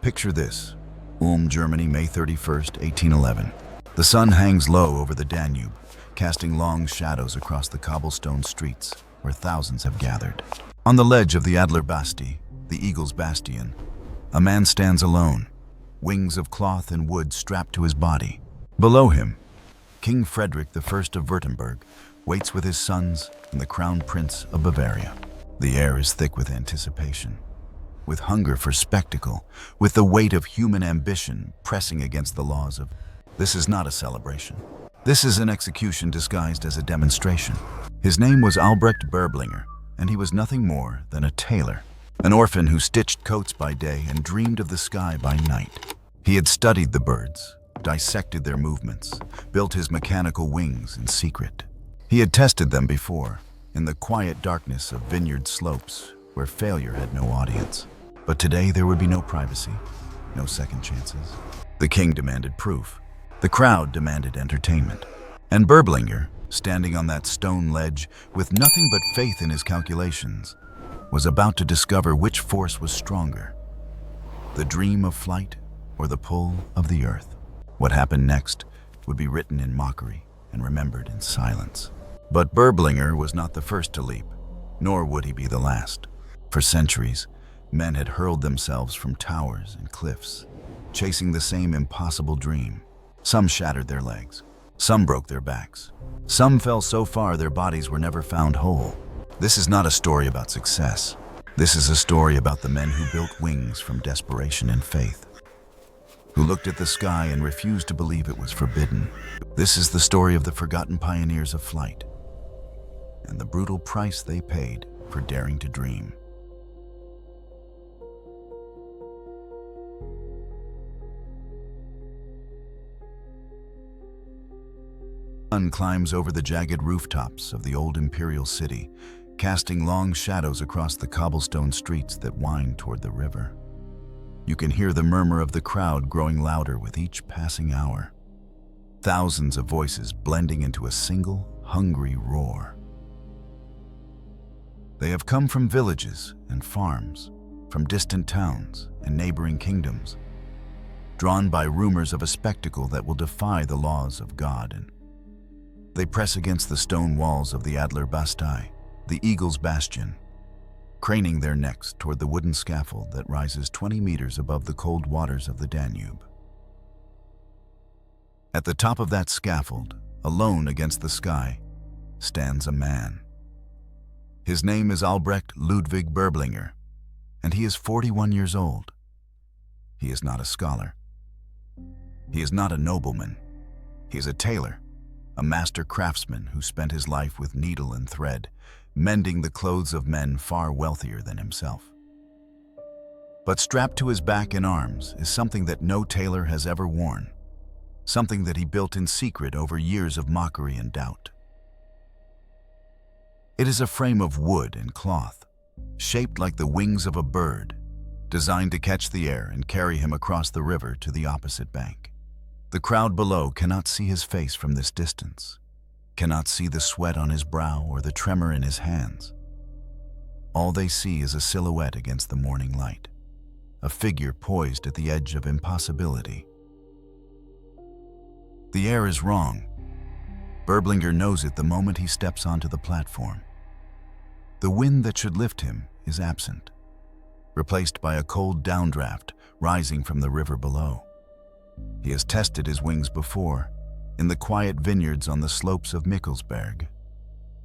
Picture this. Ulm, Germany, May 31st, 1811. The sun hangs low over the Danube, casting long shadows across the cobblestone streets where thousands have gathered. On the ledge of the Adler Basti, the eagle's bastion, a man stands alone, wings of cloth and wood strapped to his body. Below him, King Frederick I of Württemberg waits with his sons and the crown prince of Bavaria. The air is thick with anticipation, with hunger for spectacle, with the weight of human ambition pressing against the laws of... This is not a celebration. This is an execution disguised as a demonstration. His name was Albrecht Berblinger, and he was nothing more than a tailor, an orphan who stitched coats by day and dreamed of the sky by night. He had studied the birds, dissected their movements, built his mechanical wings in secret. He had tested them before, in the quiet darkness of vineyard slopes where failure had no audience. But today there would be no privacy, no second chances. The king demanded proof. The crowd demanded entertainment. And Berblinger, standing on that stone ledge with nothing but faith in his calculations, was about to discover which force was stronger, the dream of flight or the pull of the earth. What happened next would be written in mockery and remembered in silence. But Berblinger was not the first to leap, nor would he be the last. For centuries, men had hurled themselves from towers and cliffs, chasing the same impossible dream. Some shattered their legs, some broke their backs, some fell so far their bodies were never found whole. This is not a story about success. This is a story about the men who built wings from desperation and faith, who looked at the sky and refused to believe it was forbidden. This is the story of the forgotten pioneers of flight and the brutal price they paid for daring to dream. The sun climbs over the jagged rooftops of the old imperial city, casting long shadows across the cobblestone streets that wind toward the river. You can hear the murmur of the crowd growing louder with each passing hour. Thousands of voices blending into a single, hungry roar. They have come from villages and farms, from distant towns and neighboring kingdoms, drawn by rumors of a spectacle that will defy the laws of God. And they press against the stone walls of the Adler Basti, the eagle's bastion, craning their necks toward the wooden scaffold that rises 20 meters above the cold waters of the Danube. At the top of that scaffold, alone against the sky, stands a man. His name is Albrecht Ludwig Berblinger, and he is 41 years old. He is not a scholar. He is not a nobleman. He is a tailor, a master craftsman who spent his life with needle and thread, mending the clothes of men far wealthier than himself. But strapped to his back and arms is something that no tailor has ever worn, something that he built in secret over years of mockery and doubt. It is a frame of wood and cloth, shaped like the wings of a bird, designed to catch the air and carry him across the river to the opposite bank. The crowd below cannot see his face from this distance, cannot see the sweat on his brow or the tremor in his hands. All they see is a silhouette against the morning light, a figure poised at the edge of impossibility. The air is wrong. Berblinger knows it the moment he steps onto the platform. The wind that should lift him is absent, replaced by a cold downdraft rising from the river below. He has tested his wings before, in the quiet vineyards on the slopes of Mikkelsberg,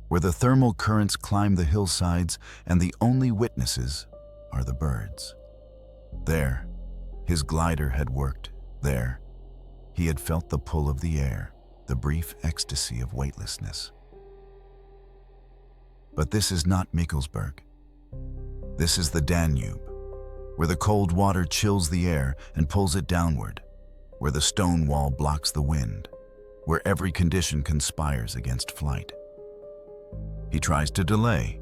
where the thermal currents climb the hillsides and the only witnesses are the birds. There, his glider had worked. There, he had felt the pull of the air, the brief ecstasy of weightlessness. But this is not Mikkelsberg. This is the Danube, where the cold water chills the air and pulls it downward, where the stone wall blocks the wind, where every condition conspires against flight. He tries to delay.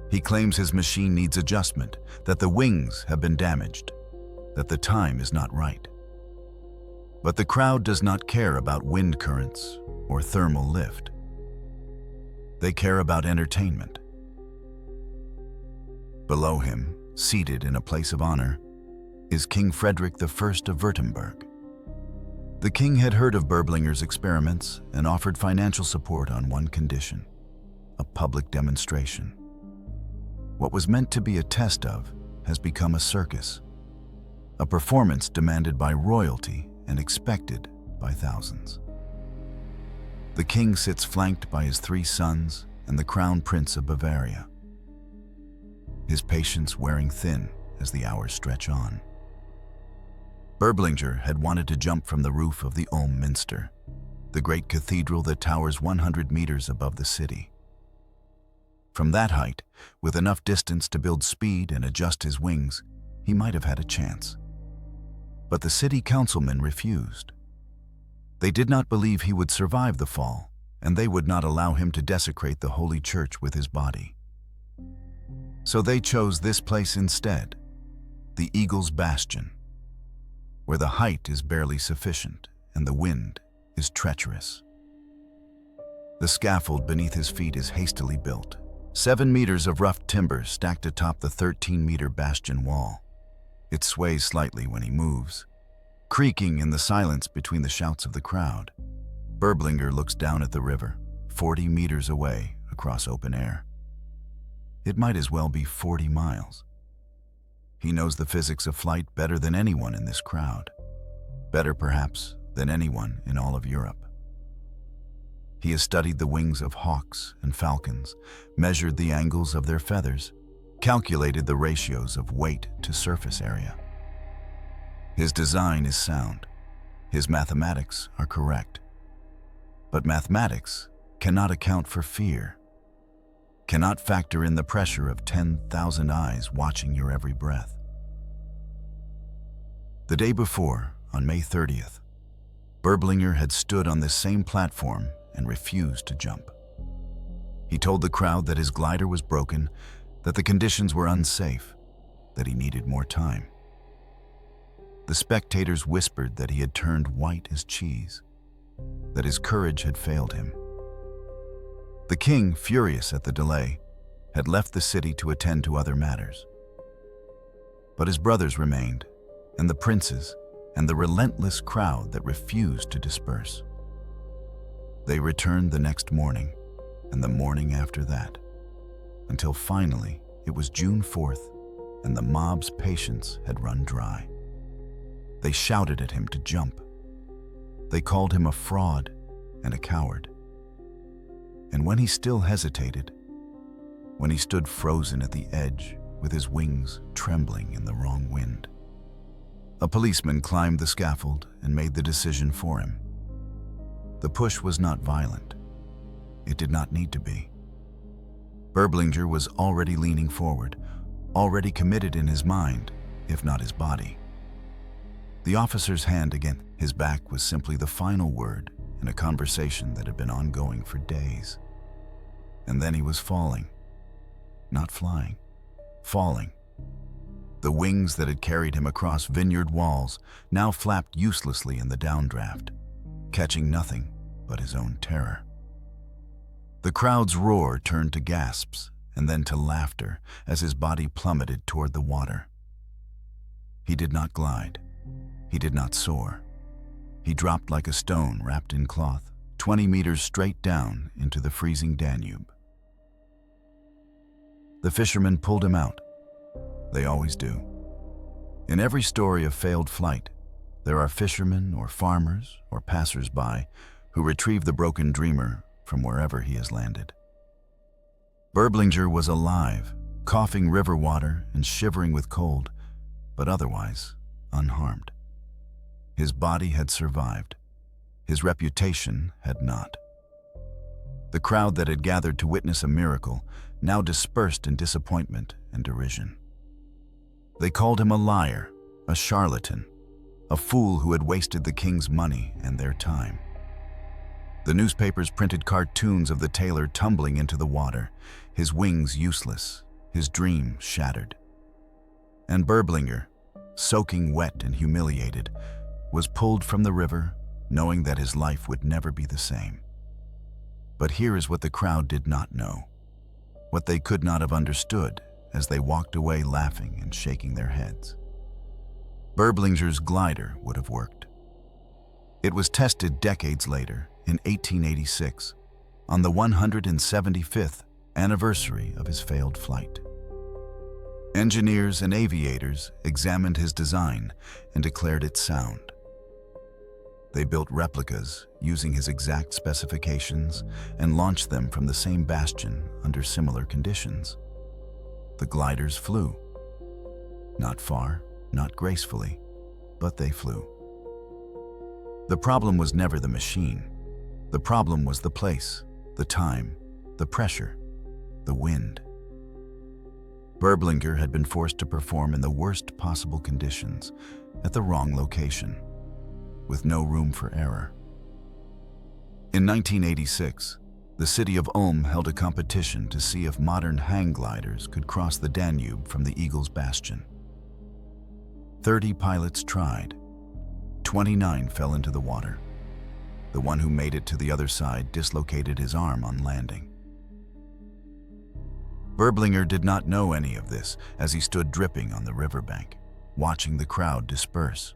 He claims his machine needs adjustment, that the wings have been damaged, that the time is not right. But the crowd does not care about wind currents or thermal lift. They care about entertainment. Below him, seated in a place of honor, is King Frederick I of Württemberg. The king had heard of Berblinger's experiments and offered financial support on one condition: a public demonstration. What was meant to be a test of has become a circus, a performance demanded by royalty and expected by thousands. The king sits flanked by his 3 sons and the Crown Prince of Bavaria, his patience wearing thin as the hours stretch on. Berblinger had wanted to jump from the roof of the Ulm Minster, the great cathedral that towers 100 meters above the city. From that height, with enough distance to build speed and adjust his wings, he might have had a chance. But the city councilmen refused. They did not believe he would survive the fall, and they would not allow him to desecrate the Holy Church with his body. So they chose this place instead, the Eagle's Bastion, where the height is barely sufficient and the wind is treacherous. The scaffold beneath his feet is hastily built, 7 meters of rough timber stacked atop the 13-meter bastion wall. It sways slightly when he moves, creaking in the silence between the shouts of the crowd. Berblinger looks down at the river, 40 meters away across open air. It might as well be 40 miles. He knows the physics of flight better than anyone in this crowd, better perhaps than anyone in all of Europe. He has studied the wings of hawks and falcons, measured the angles of their feathers, calculated the ratios of weight to surface area. His design is sound. His mathematics are correct. But mathematics cannot account for fear, cannot factor in the pressure of 10,000 eyes watching your every breath. The day before, on May 30th, Berblinger had stood on this same platform and refused to jump. He told the crowd that his glider was broken, that the conditions were unsafe, that he needed more time. The spectators whispered that he had turned white as cheese, that his courage had failed him. The king, furious at the delay, had left the city to attend to other matters. But his brothers remained, and the princes, and the relentless crowd that refused to disperse. They returned the next morning, and the morning after that, until finally it was June 4th, and the mob's patience had run dry. They shouted at him to jump. They called him a fraud and a coward. And when he still hesitated, when he stood frozen at the edge with his wings trembling in the wrong wind, a policeman climbed the scaffold and made the decision for him. The push was not violent. It did not need to be. Berblinger was already leaning forward, already committed in his mind, if not his body. The officer's hand against his back was simply the final word in a conversation that had been ongoing for days. And then he was falling. Not flying, falling. The wings that had carried him across vineyard walls now flapped uselessly in the downdraft, catching nothing but his own terror. The crowd's roar turned to gasps and then to laughter as his body plummeted toward the water. He did not glide. He did not soar. He dropped like a stone wrapped in cloth, 20 meters straight down into the freezing Danube. The fishermen pulled him out. They always do. In every story of failed flight, there are fishermen or farmers or passers-by who retrieve the broken dreamer from wherever he has landed. Berblinger was alive, coughing river water and shivering with cold, but otherwise unharmed. His body had survived. His reputation had not. The crowd that had gathered to witness a miracle now dispersed in disappointment and derision. They called him a liar, a charlatan, a fool who had wasted the king's money and their time. The newspapers printed cartoons of the Tailor tumbling into the water, his wings useless, his dream shattered. And Berblinger, soaking wet and humiliated, was pulled from the river, knowing that his life would never be the same. But here is what the crowd did not know, what they could not have understood as they walked away laughing and shaking their heads. Berblinger's glider would have worked. It was tested decades later, in 1886, on the 175th anniversary of his failed flight. Engineers and aviators examined his design and declared it sound. They built replicas using his exact specifications and launched them from the same Bastion under similar conditions. The gliders flew. Not far, not gracefully, but they flew. The problem was never the machine. The problem was the place, the time, the pressure, the wind. Berblinger had been forced to perform in the worst possible conditions, at the wrong location, with no room for error. In 1986, the city of Ulm held a competition to see if modern hang gliders could cross the Danube from the Eagle's Bastion. 30 pilots tried. 29 fell into the water. The one who made it to the other side dislocated his arm on landing. Berblinger did not know any of this as he stood dripping on the riverbank, watching the crowd disperse.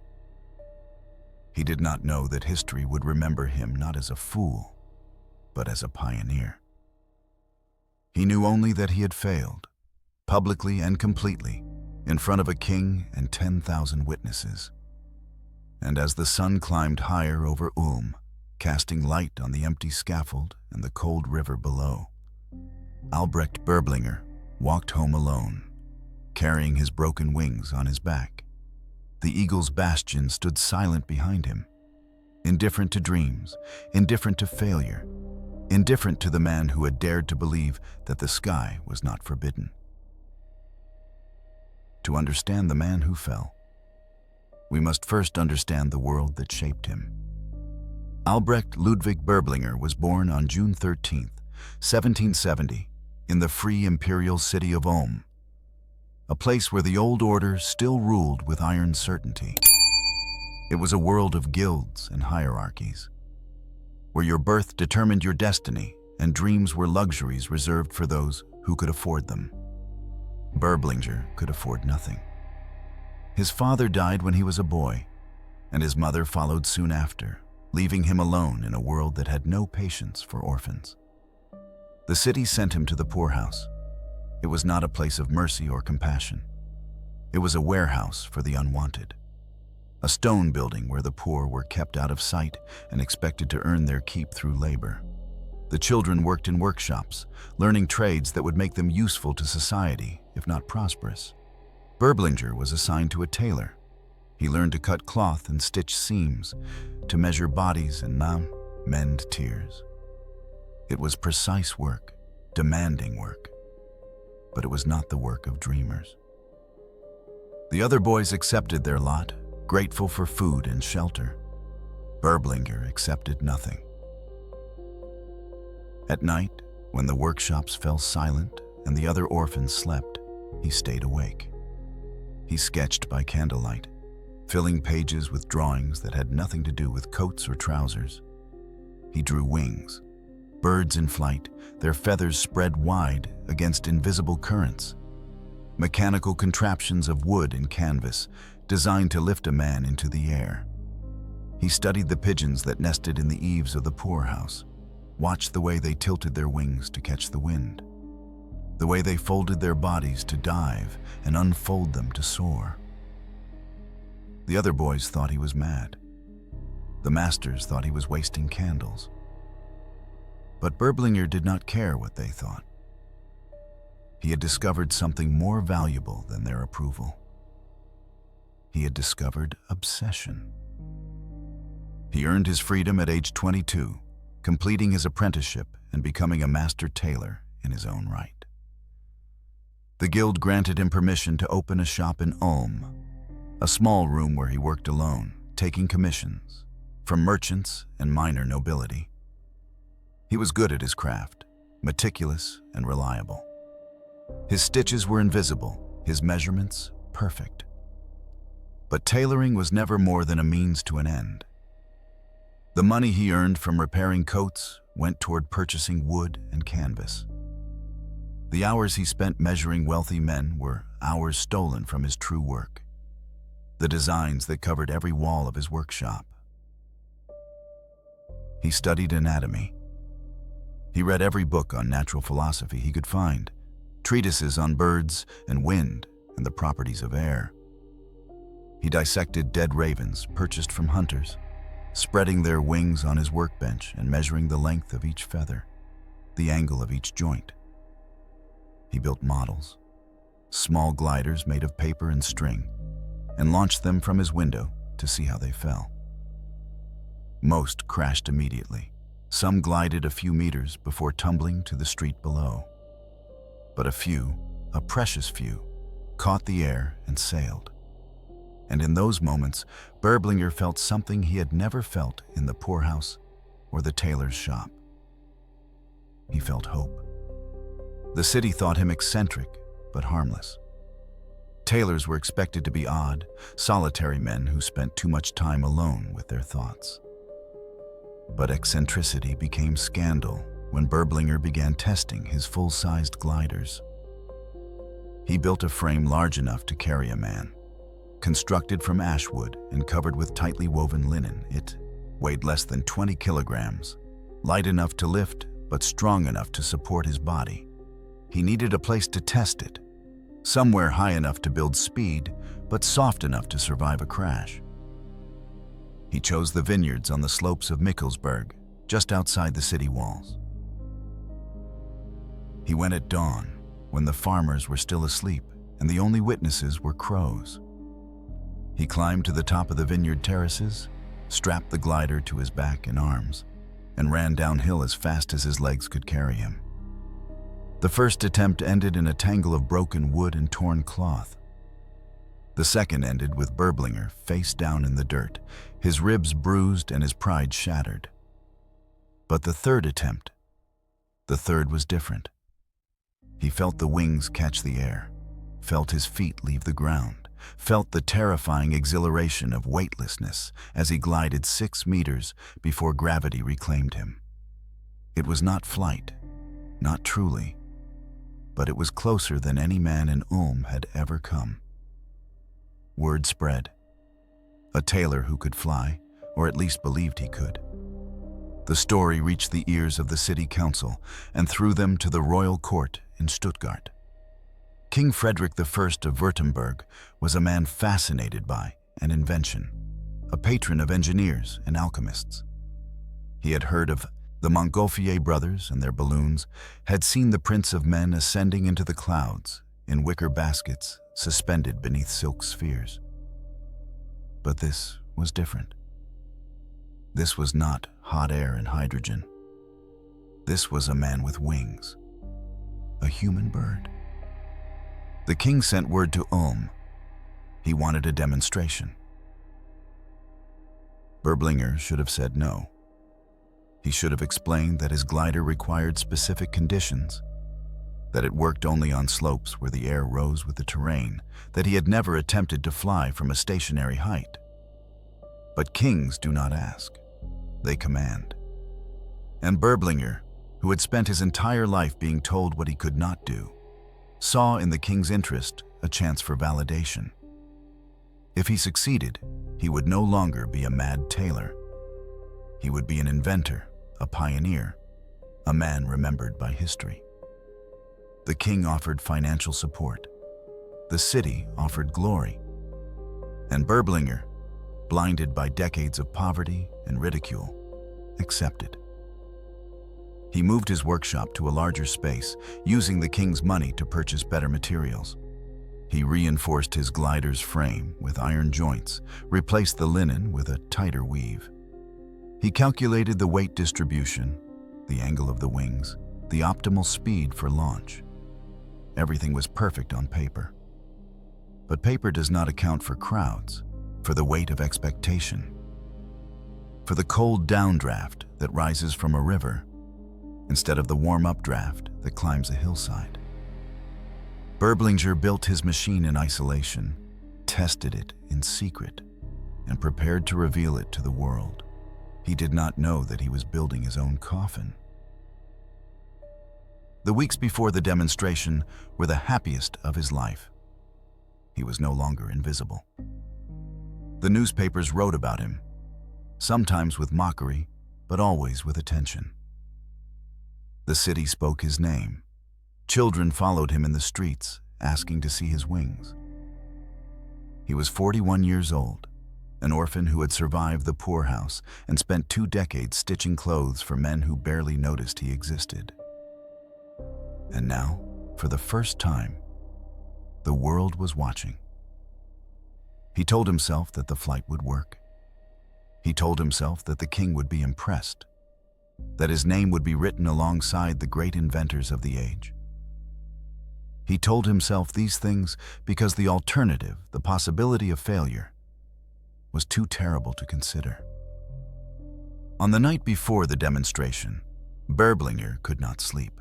He did not know that history would remember him not as a fool, but as a pioneer. He knew only that he had failed, publicly and completely, in front of a king and 10,000 witnesses. And as the sun climbed higher over Ulm, casting light on the empty scaffold and the cold river below, Albrecht Berblinger walked home alone, carrying his broken wings on his back. The Eagle's Bastion stood silent behind him, indifferent to dreams, indifferent to failure, indifferent to the man who had dared to believe that the sky was not forbidden. To understand the man who fell, we must first understand the world that shaped him. Albrecht Ludwig Berblinger was born on June 13, 1770, in the free imperial city of Ulm, a place where the old order still ruled with iron certainty. It was a world of guilds and hierarchies, where your birth determined your destiny and dreams were luxuries reserved for those who could afford them. Berblinger could afford nothing. His father died when he was a boy, and his mother followed soon after, leaving him alone in a world that had no patience for orphans. The city sent him to the poorhouse. It was not a place of mercy or compassion. It was a warehouse for the unwanted, a stone building where the poor were kept out of sight and expected to earn their keep through labor. The children worked in workshops, learning trades that would make them useful to society, if not prosperous. Berblinger was assigned to a tailor. He learned to cut cloth and stitch seams, to measure bodies and mend tears. It was precise work, demanding work, but it was not the work of dreamers. The other boys accepted their lot, grateful for food and shelter. Berblinger accepted nothing. At night, when the workshops fell silent and the other orphans slept, he stayed awake. He sketched by candlelight, filling pages with drawings that had nothing to do with coats or trousers. He drew wings, birds in flight, their feathers spread wide against invisible currents, mechanical contraptions of wood and canvas designed to lift a man into the air. He studied the pigeons that nested in the eaves of the poorhouse, watched the way they tilted their wings to catch the wind, the way they folded their bodies to dive and unfold them to soar. The other boys thought he was mad. The masters thought he was wasting candles. But Berblinger did not care what they thought. He had discovered something more valuable than their approval. He had discovered obsession. He earned his freedom at age 22, completing his apprenticeship and becoming a master tailor in his own right. The guild granted him permission to open a shop in Ulm, a small room where he worked alone, taking commissions from merchants and minor nobility. He was good at his craft, meticulous and reliable. His stitches were invisible, his measurements perfect. But tailoring was never more than a means to an end. The money he earned from repairing coats went toward purchasing wood and canvas. The hours he spent measuring wealthy men were hours stolen from his true work. the designs that covered every wall of his workshop. He studied anatomy. He read every book on natural philosophy he could find, treatises on birds and wind and the properties of air. He dissected dead ravens purchased from hunters, spreading their wings on his workbench and measuring the length of each feather, the angle of each joint. He built models, small gliders made of paper and string, and launched them from his window to see how they fell. Most crashed immediately. Some glided a few meters before tumbling to the street below. But a few, a precious few, caught the air and sailed. And in those moments, Berblinger felt something he had never felt in the poorhouse or the tailor's shop. He felt hope. The city thought him eccentric, but harmless. Tailors were expected to be odd, solitary men who spent too much time alone with their thoughts. But eccentricity became scandal when Berblinger began testing his full-sized gliders. He built a frame large enough to carry a man. Constructed from ash wood and covered with tightly woven linen, it weighed less than 20 kilograms, light enough to lift but strong enough to support his body. He needed a place to test it, somewhere high enough to build speed but soft enough to survive a crash. He chose the vineyards on the slopes of Mikkelsberg, just outside the city walls. He went at dawn, when the farmers were still asleep and the only witnesses were crows. He climbed to the top of the vineyard terraces, strapped the glider to his back and arms, and ran downhill as fast as his legs could carry him. The first attempt ended in a tangle of broken wood and torn cloth. The second ended with Berblinger face down in the dirt, his ribs bruised and his pride shattered. But the third was different. He felt the wings catch the air, felt his feet leave the ground, felt the terrifying exhilaration of weightlessness as he glided 6 meters before gravity reclaimed him. It was not flight, not truly, but it was closer than any man in Ulm had ever come. Word spread. A tailor who could fly, or at least believed he could. The story reached the ears of the city council and threw them to the royal court in Stuttgart. King Frederick I of Württemberg was a man fascinated by an invention, a patron of engineers and alchemists. He had heard of the Montgolfier brothers and their balloons, had seen the prince of men ascending into the clouds in wicker baskets suspended beneath silk spheres. But this was different. This was not hot air and hydrogen. This was a man with wings, a human bird. The king sent word to Ulm. He wanted a demonstration. Berblinger should have said no. He should have explained that his glider required specific conditions, that it worked only on slopes where the air rose with the terrain, that he had never attempted to fly from a stationary height. But kings do not ask, they command. And Berblinger, who had spent his entire life being told what he could not do, saw in the king's interest a chance for validation. If he succeeded, he would no longer be a mad tailor. He would be an inventor, a pioneer, a man remembered by history. The king offered financial support. The city offered glory. And Berblinger, blinded by decades of poverty and ridicule, accepted. He moved his workshop to a larger space, using the king's money to purchase better materials. He reinforced his glider's frame with iron joints, replaced the linen with a tighter weave. He calculated the weight distribution, the angle of the wings, the optimal speed for launch. Everything was perfect on paper. But paper does not account for crowds, for the weight of expectation, for the cold downdraft that rises from a river, instead of the warm-up draft that climbs a hillside. Berblinger built his machine in isolation, tested it in secret, and prepared to reveal it to the world. He did not know that he was building his own coffin. The weeks before the demonstration were the happiest of his life. He was no longer invisible. The newspapers wrote about him, sometimes with mockery, but always with attention. The city spoke his name. Children followed him in the streets, asking to see his wings. He was 41 years old, an orphan who had survived the poorhouse and spent 2 decades stitching clothes for men who barely noticed he existed. And now, for the first time, the world was watching. He told himself that the flight would work. He told himself that the king would be impressed, that his name would be written alongside the great inventors of the age. He told himself these things because the alternative, the possibility of failure, was too terrible to consider. On the night before the demonstration, Berblinger could not sleep.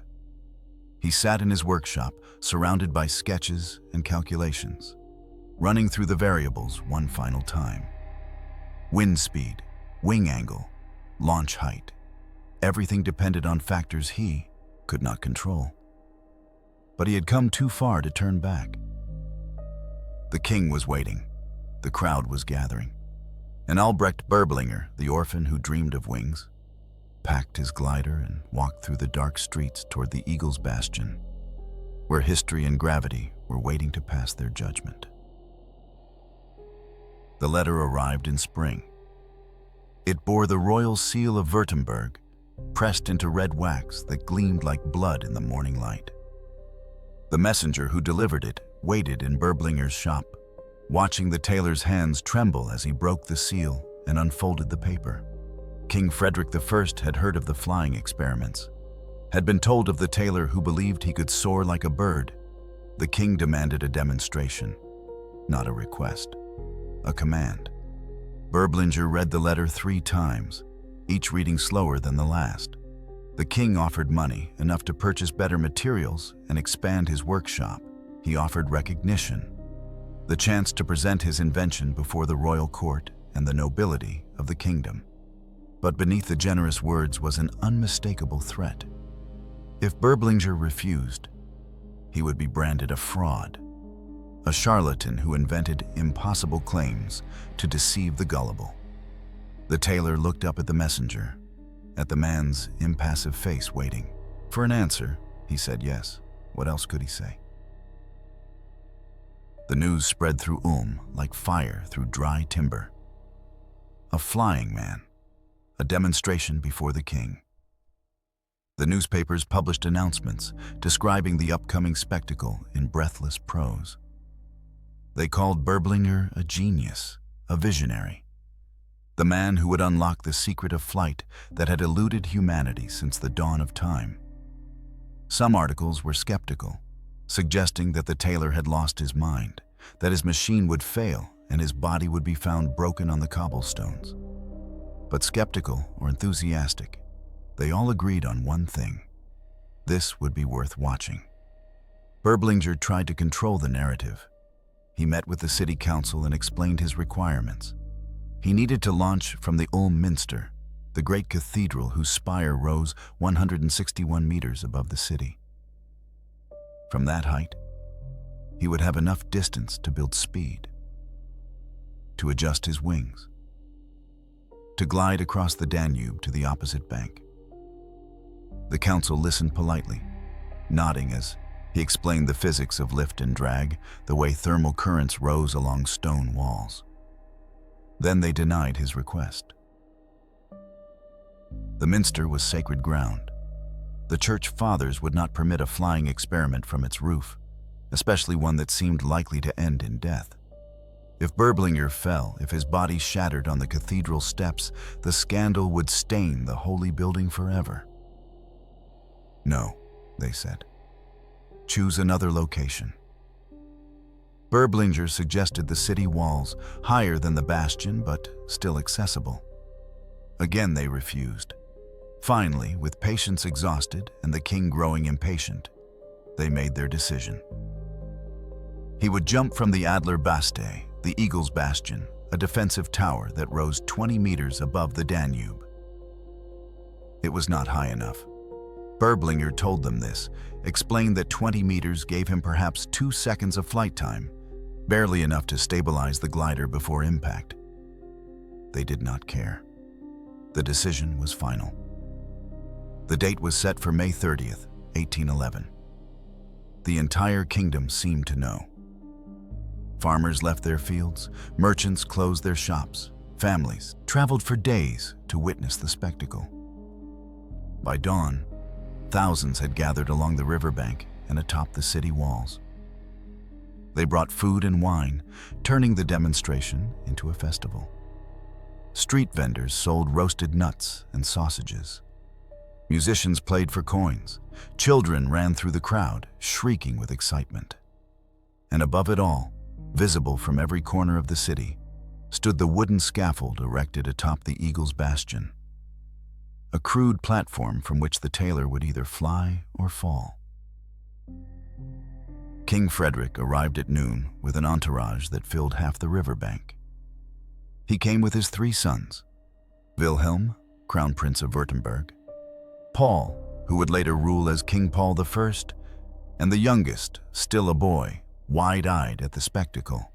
He sat in his workshop, surrounded by sketches and calculations, running through the variables one final time. Wind speed, wing angle, launch height. Everything depended on factors he could not control. But he had come too far to turn back. The king was waiting. The crowd was gathering. And Albrecht Berblinger, the orphan who dreamed of wings, packed his glider and walked through the dark streets toward the Eagle's Bastion, where history and gravity were waiting to pass their judgment. The letter arrived in spring. It bore the royal seal of Württemberg, pressed into red wax that gleamed like blood in the morning light. The messenger who delivered it waited in Berblinger's shop, watching the tailor's hands tremble as he broke the seal and unfolded the paper. King Frederick I had heard of the flying experiments, had been told of the tailor who believed he could soar like a bird. The king demanded a demonstration, not a request, a command. Berblinger read the letter 3 times, each reading slower than the last. The king offered money, enough to purchase better materials and expand his workshop. He offered recognition, the chance to present his invention before the royal court and the nobility of the kingdom. But beneath the generous words was an unmistakable threat. If Berblinger refused, he would be branded a fraud, a charlatan who invented impossible claims to deceive the gullible. The tailor looked up at the messenger, at the man's impassive face waiting. For an answer, he said yes. What else could he say? The news spread through Ulm like fire through dry timber. A flying man, a demonstration before the king. The newspapers published announcements describing the upcoming spectacle in breathless prose. They called Berblinger a genius, a visionary, the man who would unlock the secret of flight that had eluded humanity since the dawn of time. Some articles were skeptical, suggesting that the tailor had lost his mind, that his machine would fail and his body would be found broken on the cobblestones. But skeptical or enthusiastic, they all agreed on one thing: this would be worth watching. Berblinger tried to control the narrative. He met with the city council and explained his requirements. He needed to launch from the Ulm Minster, the great cathedral whose spire rose 161 meters above the city. From that height, he would have enough distance to build speed, to adjust his wings, to glide across the Danube to the opposite bank. The council listened politely, nodding as he explained the physics of lift and drag, the way thermal currents rose along stone walls. Then they denied his request. The minster was sacred ground. The church fathers would not permit a flying experiment from its roof, especially one that seemed likely to end in death. If Berblinger fell, if his body shattered on the cathedral steps, the scandal would stain the holy building forever. No, they said. Choose another location. Berblinger suggested the city walls, higher than the Bastion but still accessible. Again they refused. Finally, with patience exhausted and the king growing impatient, they made their decision. He would jump from the Adler Baste, the Eagle's Bastion, a defensive tower that rose 20 meters above the Danube. It was not high enough. Berblinger told them this, explained that 20 meters gave him perhaps 2 seconds of flight time, barely enough to stabilize the glider before impact. they did not care. The decision was final. The date was set for May 30th, 1811. The entire kingdom seemed to know. Farmers left their fields, merchants closed their shops, families traveled for days to witness the spectacle. By dawn, thousands had gathered along the riverbank and atop the city walls. They brought food and wine, turning the demonstration into a festival. Street vendors sold roasted nuts and sausages. Musicians played for coins. Children ran through the crowd, shrieking with excitement. And above it all, visible from every corner of the city, stood the wooden scaffold erected atop the Eagle's Bastion, a crude platform from which the Tailor would either fly or fall. King Frederick arrived at noon with an entourage that filled half the riverbank. He came with his 3 sons, Wilhelm, Crown Prince of Württemberg, Paul, who would later rule as King Paul I, and the youngest, still a boy, wide-eyed at the spectacle.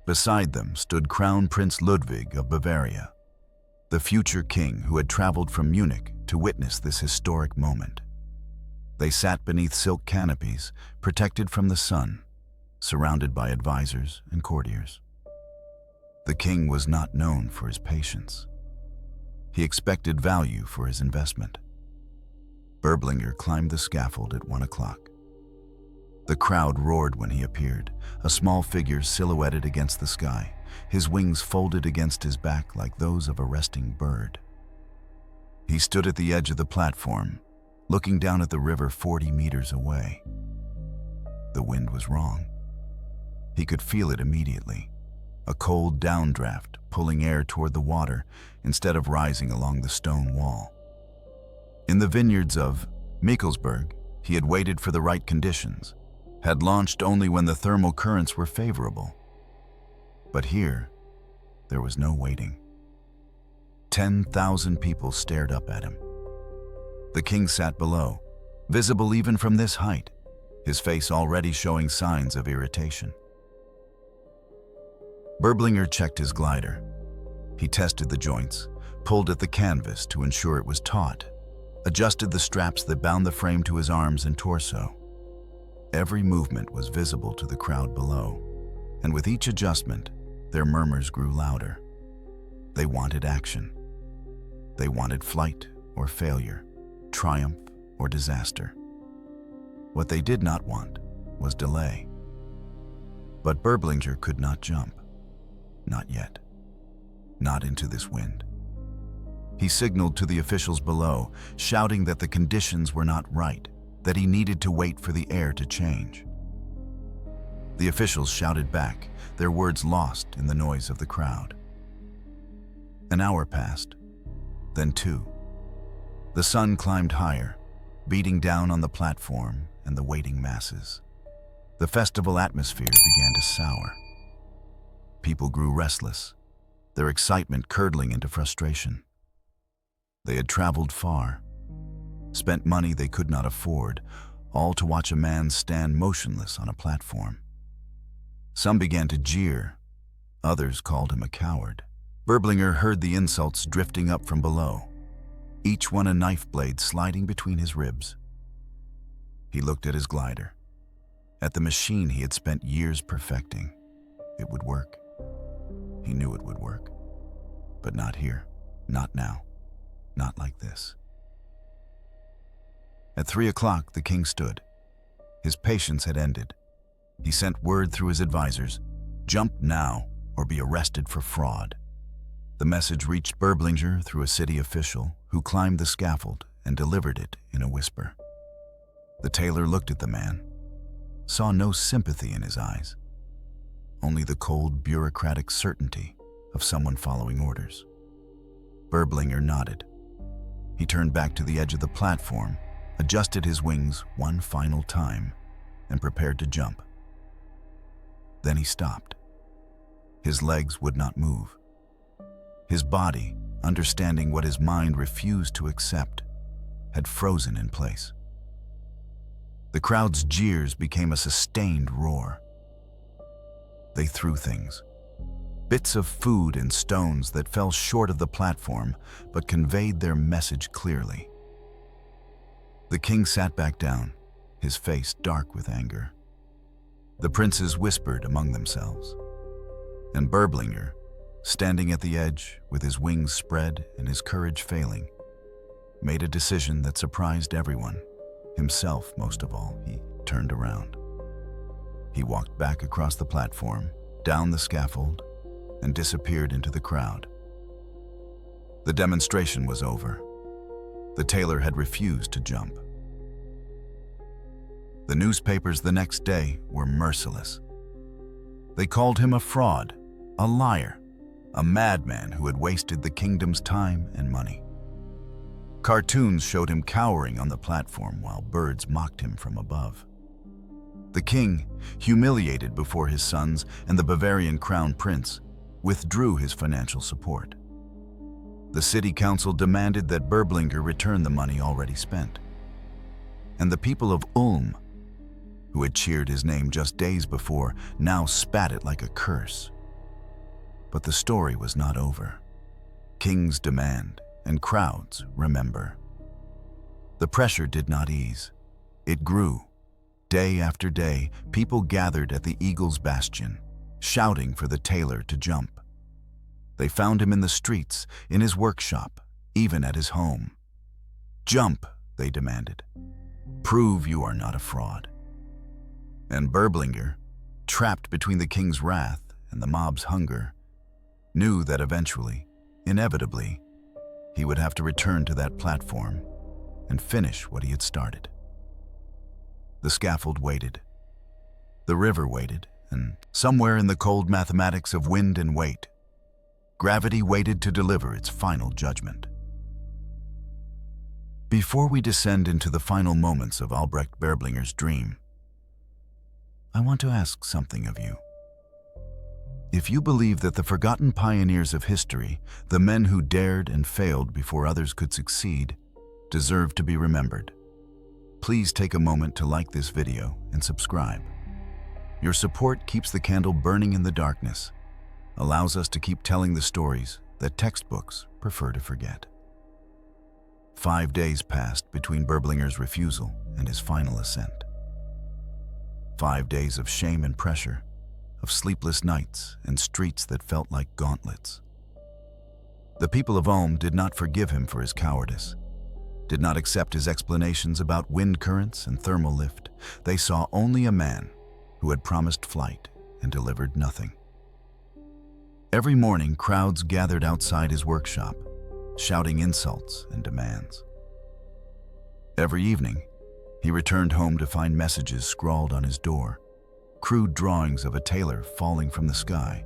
Beside them stood Crown Prince Ludwig of Bavaria, the future king who had traveled from Munich to witness this historic moment. They sat beneath silk canopies, protected from the sun, surrounded by advisors and courtiers. The king was not known for his patience. He expected value for his investment. Berblinger climbed the scaffold at 1 o'clock. The crowd roared when he appeared, a small figure silhouetted against the sky, his wings folded against his back like those of a resting bird. He stood at the edge of the platform, looking down at the river 40 meters away. The wind was wrong. He could feel it immediately, a cold downdraft pulling air toward the water instead of rising along the stone wall. In the vineyards of Mikkelsburg, he had waited for the right conditions, had launched only when the thermal currents were favorable. But here, there was no waiting. 10,000 people stared up at him. The king sat below, visible even from this height, his face already showing signs of irritation. Berblinger checked his glider. He tested the joints, pulled at the canvas to ensure it was taut, adjusted the straps that bound the frame to his arms and torso. Every movement was visible to the crowd below, and with each adjustment, their murmurs grew louder. They wanted action. They wanted flight or failure, triumph or disaster. What they did not want was delay. But Berblinger could not jump. Not yet. Not into this wind. He signaled to the officials below, shouting that the conditions were not right, that he needed to wait for the air to change. The officials shouted back, their words lost in the noise of the crowd. An hour passed, then 2. The sun climbed higher, beating down on the platform and the waiting masses. The festival atmosphere began to sour. People grew restless, their excitement curdling into frustration. They had traveled far, spent money they could not afford, all to watch a man stand motionless on a platform. Some began to jeer, others called him a coward. Berblinger heard the insults drifting up from below, each one a knife blade sliding between his ribs. He looked at his glider, at the machine he had spent years perfecting. It would work. He knew it would work. But not here, not now, not like this. At 3 o'clock, the king stood. His patience had ended. He sent word through his advisors, "Jump now or be arrested for fraud." The message reached Berblinger through a city official who climbed the scaffold and delivered it in a whisper. The tailor looked at the man, saw no sympathy in his eyes, only the cold bureaucratic certainty of someone following orders. Berblinger nodded. He turned back to the edge of the platform, adjusted his wings one final time, and prepared to jump. Then he stopped. His legs would not move. His body, understanding what his mind refused to accept, had frozen in place. The crowd's jeers became a sustained roar. They threw things. bits of food and stones that fell short of the platform but conveyed their message clearly. The king sat back down, his face dark with anger. The princes whispered among themselves, and Berblinger, standing at the edge with his wings spread and his courage failing, made a decision that surprised everyone, himself most of all. He turned around. He walked back across the platform, down the scaffold, and disappeared into the crowd. The demonstration was over. The tailor had refused to jump. The newspapers the next day were merciless. They called him a fraud, a liar, a madman who had wasted the kingdom's time and money. Cartoons showed him cowering on the platform while birds mocked him from above. The king, humiliated before his sons and the Bavarian crown prince, withdrew his financial support. The city council demanded that Berblinger return the money already spent. And the people of Ulm, who had cheered his name just days before, now spat it like a curse. But the story was not over. Kings demand, and crowds remember. The pressure did not ease. It grew. Day after day, people gathered at the Eagle's Bastion, shouting for the tailor to jump. They found him in the streets, in his workshop, even at his home. Jump, they demanded. Prove you are not a fraud. And Berblinger, trapped between the king's wrath and the mob's hunger, knew that eventually, inevitably, he would have to return to that platform and finish what he had started. The scaffold waited. The river waited, and somewhere in the cold mathematics of wind and weight, gravity waited to deliver its final judgment. Before we descend into the final moments of Albrecht Berblinger's dream, I want to ask something of you. If you believe that the forgotten pioneers of history, the men who dared and failed before others could succeed, deserve to be remembered, please take a moment to like this video and subscribe. Your support keeps the candle burning in the darkness, allows us to keep telling the stories that textbooks prefer to forget. 5 days passed between Berblinger's refusal and his final ascent. 5 days of shame and pressure, of sleepless nights and streets that felt like gauntlets. The people of Ulm did not forgive him for his cowardice, did not accept his explanations about wind currents and thermal lift. They saw only a man who had promised flight and delivered nothing. Every morning, crowds gathered outside his workshop, shouting insults and demands. Every evening, he returned home to find messages scrawled on his door, crude drawings of a tailor falling from the sky,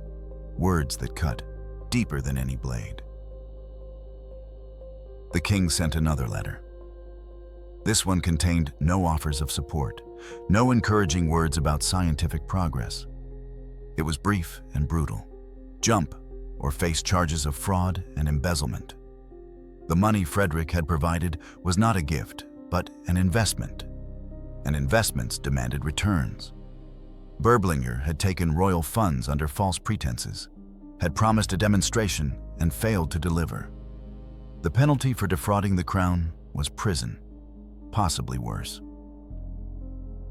words that cut deeper than any blade. The king sent another letter. This one contained no offers of support, no encouraging words about scientific progress. It was brief and brutal. Jump or face charges of fraud and embezzlement. The money Frederick had provided was not a gift, but an investment. And investments demanded returns. Berblinger had taken royal funds under false pretenses, had promised a demonstration and failed to deliver. The penalty for defrauding the crown was prison, possibly worse.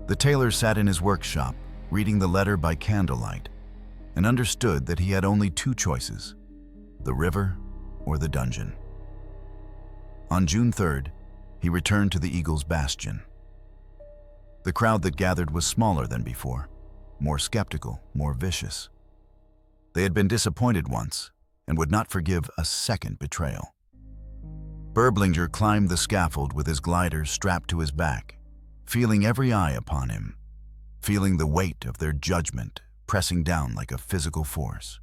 The tailor sat in his workshop, reading the letter by candlelight, and understood that he had only two choices: the river or the dungeon. On June 3rd, he returned to the Eagle's Bastion. The crowd that gathered was smaller than before, more skeptical, more vicious. They had been disappointed once and would not forgive a second betrayal. Berblinger climbed the scaffold with his glider strapped to his back, feeling every eye upon him, feeling the weight of their judgment pressing down like a physical force.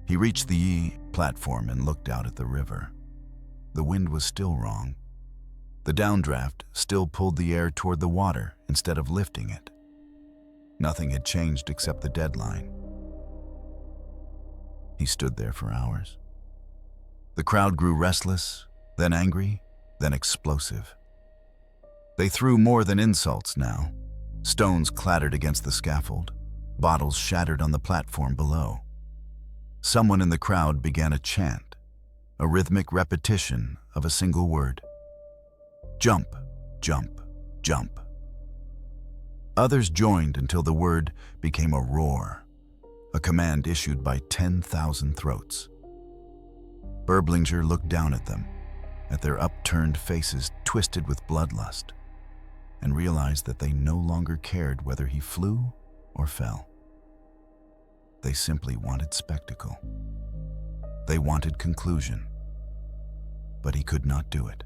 He reached the platform and looked out at the river. The wind was still wrong. The downdraft still pulled the air toward the water instead of lifting it. Nothing had changed except the deadline. He stood there for hours. The crowd grew restless, then angry, then explosive. They threw more than insults now. Stones clattered against the scaffold. Bottles shattered on the platform below. Someone in the crowd began a chant, a rhythmic repetition of a single word. Jump, jump, jump. Others joined until the word became a roar, a command issued by 10,000 throats. Berblinger looked down at them, at their upturned faces twisted with bloodlust, and realized that they no longer cared whether he flew or fell. They simply wanted spectacle. They wanted conclusion. But he could not do it.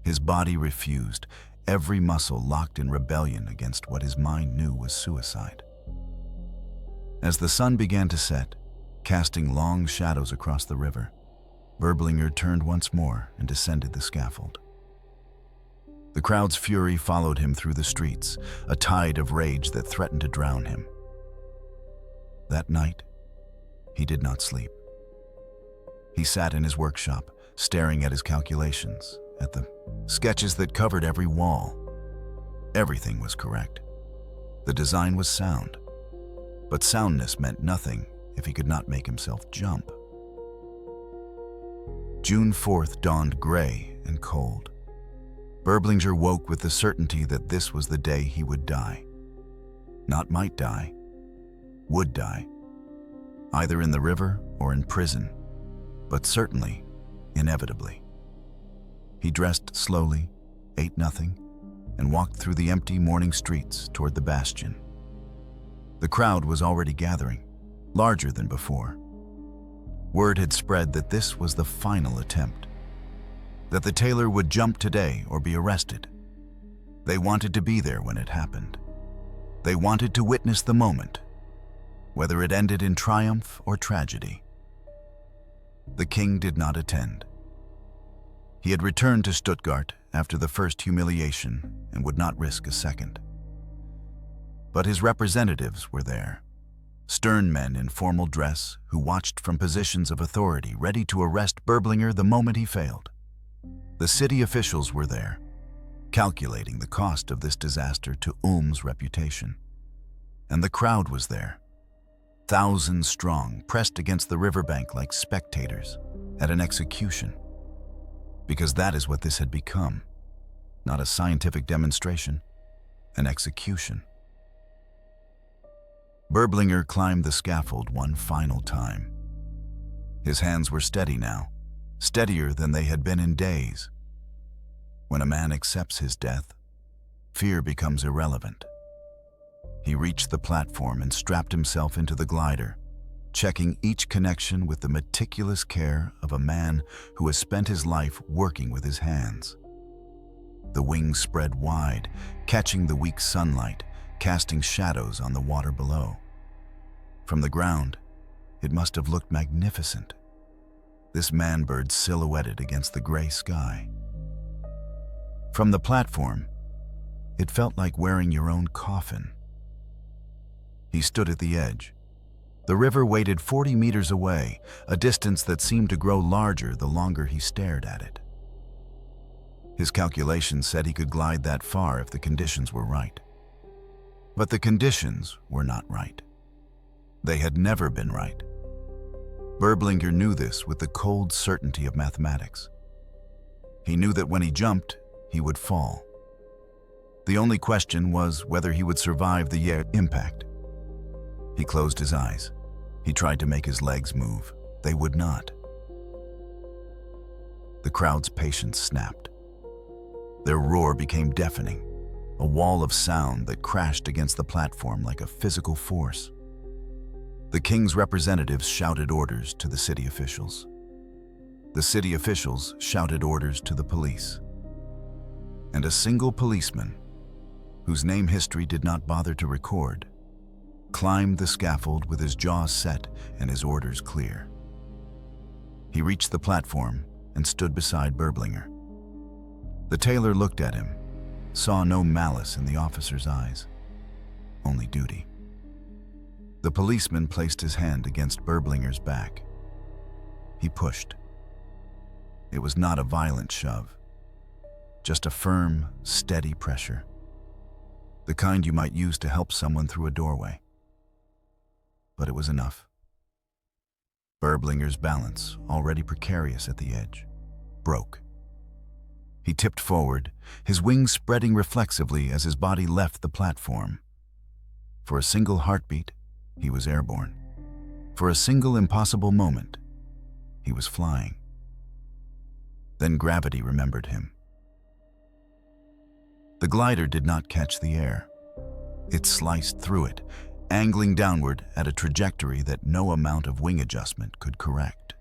His body refused, every muscle locked in rebellion against what his mind knew was suicide. As the sun began to set, casting long shadows across the river, Berblinger turned once more and descended the scaffold. The crowd's fury followed him through the streets, a tide of rage that threatened to drown him. That night, he did not sleep. He sat in his workshop, staring at his calculations, at the sketches that covered every wall. Everything was correct. The design was sound. But soundness meant nothing if he could not make himself jump. June 4th dawned gray and cold. Berblinger woke with the certainty that this was the day he would die. Not might die, would die. Either in the river or in prison, but certainly, inevitably. He dressed slowly, ate nothing, and walked through the empty morning streets toward the Bastion. The crowd was already gathering, larger than before. Word had spread that this was the final attempt, that the Tailor would jump today or be arrested. They wanted to be there when it happened. They wanted to witness the moment, whether it ended in triumph or tragedy. The king did not attend. He had returned to Stuttgart after the first humiliation and would not risk a second. But his representatives were there, stern men in formal dress who watched from positions of authority, ready to arrest Berblinger the moment he failed. The city officials were there, calculating the cost of this disaster to Ulm's reputation. And the crowd was there, thousands strong, pressed against the riverbank like spectators at an execution. Because that is what this had become, not a scientific demonstration, an execution. Berblinger climbed the scaffold one final time. His hands were steady now, steadier than they had been in days. When a man accepts his death, fear becomes irrelevant. He reached the platform and strapped himself into the glider, checking each connection with the meticulous care of a man who has spent his life working with his hands. The wings spread wide, catching the weak sunlight, casting shadows on the water below. From the ground, it must have looked magnificent, this man-bird silhouetted against the gray sky. From the platform, it felt like wearing your own coffin. He stood at the edge. The river waited 40 meters away, a distance that seemed to grow larger the longer he stared at it. His calculations said he could glide that far if the conditions were right. But the conditions were not right. They had never been right. Berblinger knew this with the cold certainty of mathematics. He knew that when he jumped, he would fall. The only question was whether he would survive the impact. He closed his eyes. He tried to make his legs move. They would not. The crowd's patience snapped. Their roar became deafening, a wall of sound that crashed against the platform like a physical force. The king's representatives shouted orders to the city officials. The city officials shouted orders to the police. And a single policeman, whose name history did not bother to record, climbed the scaffold with his jaws set and his orders clear. He reached the platform and stood beside Berblinger. The Tailor looked at him, saw no malice in the officer's eyes, only duty. The policeman placed his hand against Berblinger's back. He pushed. It was not a violent shove, just a firm, steady pressure, the kind you might use to help someone through a doorway. But it was enough. Berblinger's balance, already precarious at the edge, broke. He tipped forward, his wings spreading reflexively as his body left the platform. For a single heartbeat, he was airborne. For a single impossible moment, he was flying. Then gravity remembered him. The glider did not catch the air. It sliced through it, angling downward at a trajectory that no amount of wing adjustment could correct.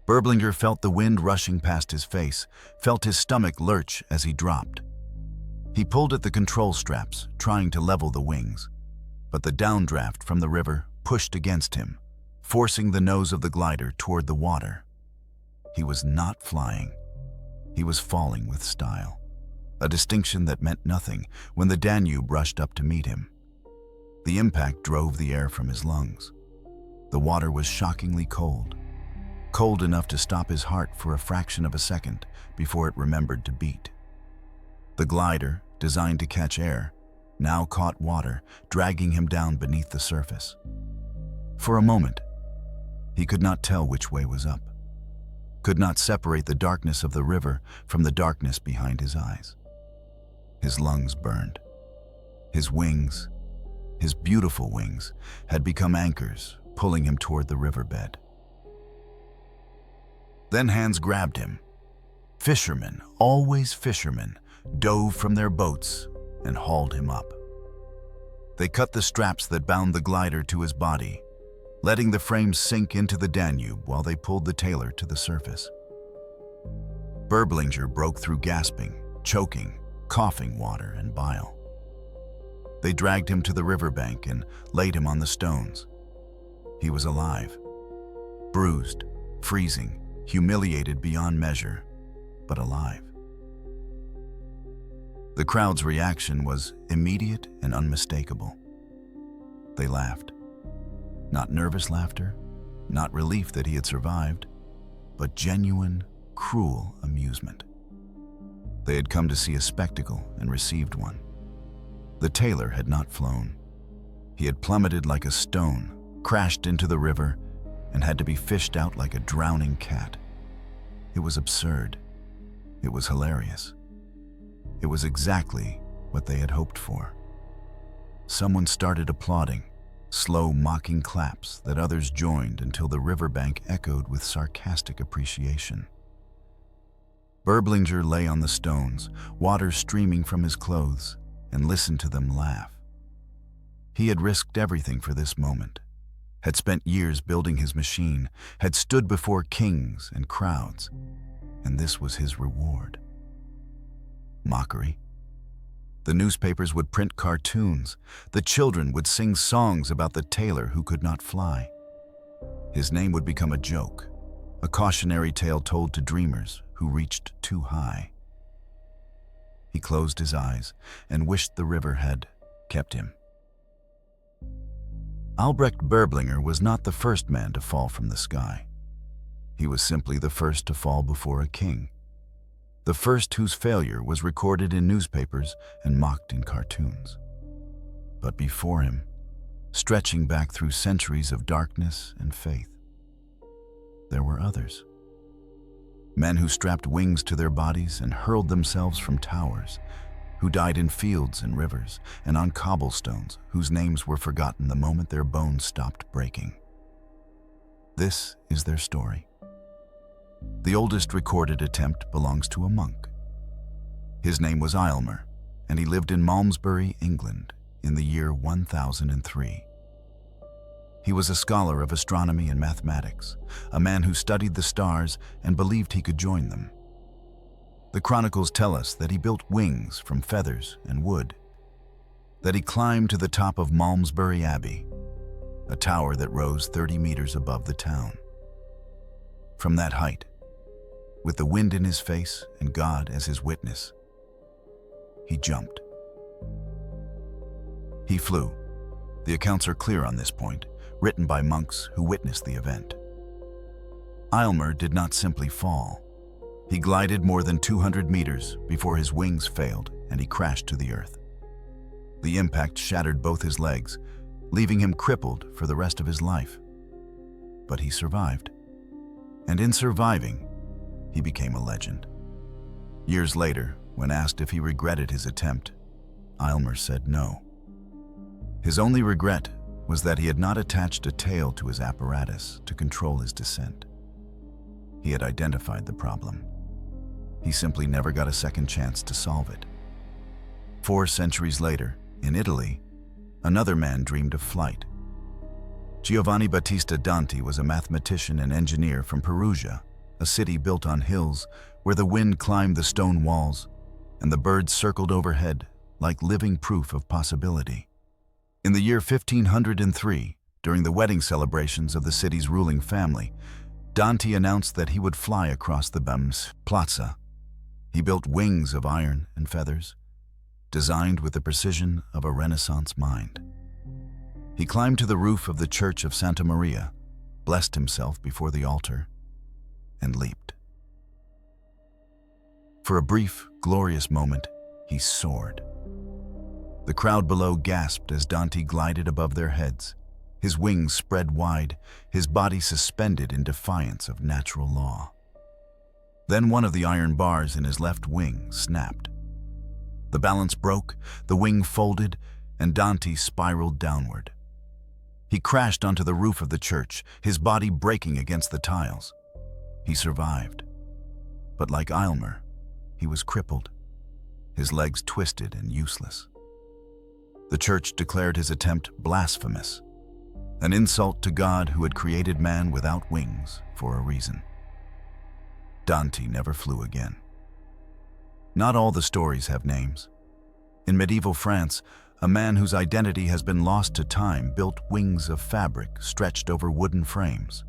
Berblinger felt the wind rushing past his face, felt his stomach lurch as he dropped. He pulled at the control straps, trying to level the wings, but the downdraft from the river pushed against him, forcing the nose of the glider toward the water. He was not flying. He was falling with style, a distinction that meant nothing when the Danube rushed up to meet him. The impact drove the air from his lungs. The water was shockingly cold, cold enough to stop his heart for a fraction of a second before it remembered to beat. The glider, designed to catch air, now caught water, dragging him down beneath the surface. For a moment, he could not tell which way was up, could not separate the darkness of the river from the darkness behind his eyes. His lungs burned. His wings, his beautiful wings, had become anchors, pulling him toward the riverbed. Then hands grabbed him. Fishermen, always fishermen, dove from their boats and hauled him up. They cut the straps that bound the glider to his body, letting the frame sink into the Danube while they pulled the Tailor to the surface. Berblinger broke through gasping, choking, coughing water and bile. They dragged him to the riverbank and laid him on the stones. He was alive, bruised, freezing, humiliated beyond measure, but alive. The crowd's reaction was immediate and unmistakable. They laughed. Not nervous laughter, not relief that he had survived, but genuine, cruel amusement. They had come to see a spectacle and received one. The Tailor had not flown. He had plummeted like a stone, crashed into the river, and had to be fished out like a drowning cat. It was absurd. It was hilarious. It was exactly what they had hoped for. Someone started applauding, slow, mocking claps that others joined until the riverbank echoed with sarcastic appreciation. Berblinger lay on the stones, water streaming from his clothes, and listened to them laugh. He had risked everything for this moment, had spent years building his machine, had stood before kings and crowds, and this was his reward. Mockery. The newspapers would print cartoons. The children would sing songs about the Tailor who could not fly. His name would become a joke, a cautionary tale told to dreamers who reached too high. He closed his eyes and wished the river had kept him. Albrecht Berblinger was not the first man to fall from the sky. He was simply the first to fall before a king. The first whose failure was recorded in newspapers and mocked in cartoons. But before him, stretching back through centuries of darkness and faith, there were others. Men who strapped wings to their bodies and hurled themselves from towers, who died in fields and rivers and on cobblestones, whose names were forgotten the moment their bones stopped breaking. This is their story. The oldest recorded attempt belongs to a monk. His name was Aylmer, and he lived in Malmesbury, England, in the year 1003. He was a scholar of astronomy and mathematics, a man who studied the stars and believed he could join them. The chronicles tell us that he built wings from feathers and wood, that he climbed to the top of Malmesbury Abbey, a tower that rose 30 meters above the town. From that height, with the wind in his face and God as his witness, he jumped. He flew. The accounts are clear on this point, written by monks who witnessed the event. Aylmer did not simply fall. He glided more than 200 meters before his wings failed and he crashed to the earth. The impact shattered both his legs, leaving him crippled for the rest of his life. but he survived. And in surviving, he became a legend. Years later, when asked if he regretted his attempt, Aylmer said no. His only regret was that he had not attached a tail to his apparatus to control his descent. He had identified the problem. He simply never got a second chance to solve it. 4 centuries later, in Italy, another man dreamed of flight. Giovanni Battista Danti was a mathematician and engineer from Perugia, a city built on hills where the wind climbed the stone walls and the birds circled overhead like living proof of possibility. In the year 1503, during the wedding celebrations of the city's ruling family, Danti announced that he would fly across the Bams Plaza. He built wings of iron and feathers, designed with the precision of a Renaissance mind. He climbed to the roof of the church of Santa Maria, blessed himself before the altar, and leaped. For a brief, glorious moment, he soared. The crowd below gasped as Danti glided above their heads, his wings spread wide, his body suspended in defiance of natural law. Then one of the iron bars in his left wing snapped. The balance broke, the wing folded, and Danti spiraled downward. He crashed onto the roof of the church, his body breaking against the tiles. He survived. But like Aylmer, he was crippled, his legs twisted and useless. The church declared his attempt blasphemous, an insult to God who had created man without wings for a reason. Danti never flew again. Not all the stories have names. In medieval France, a man whose identity has been lost to time built wings of fabric stretched over wooden frames.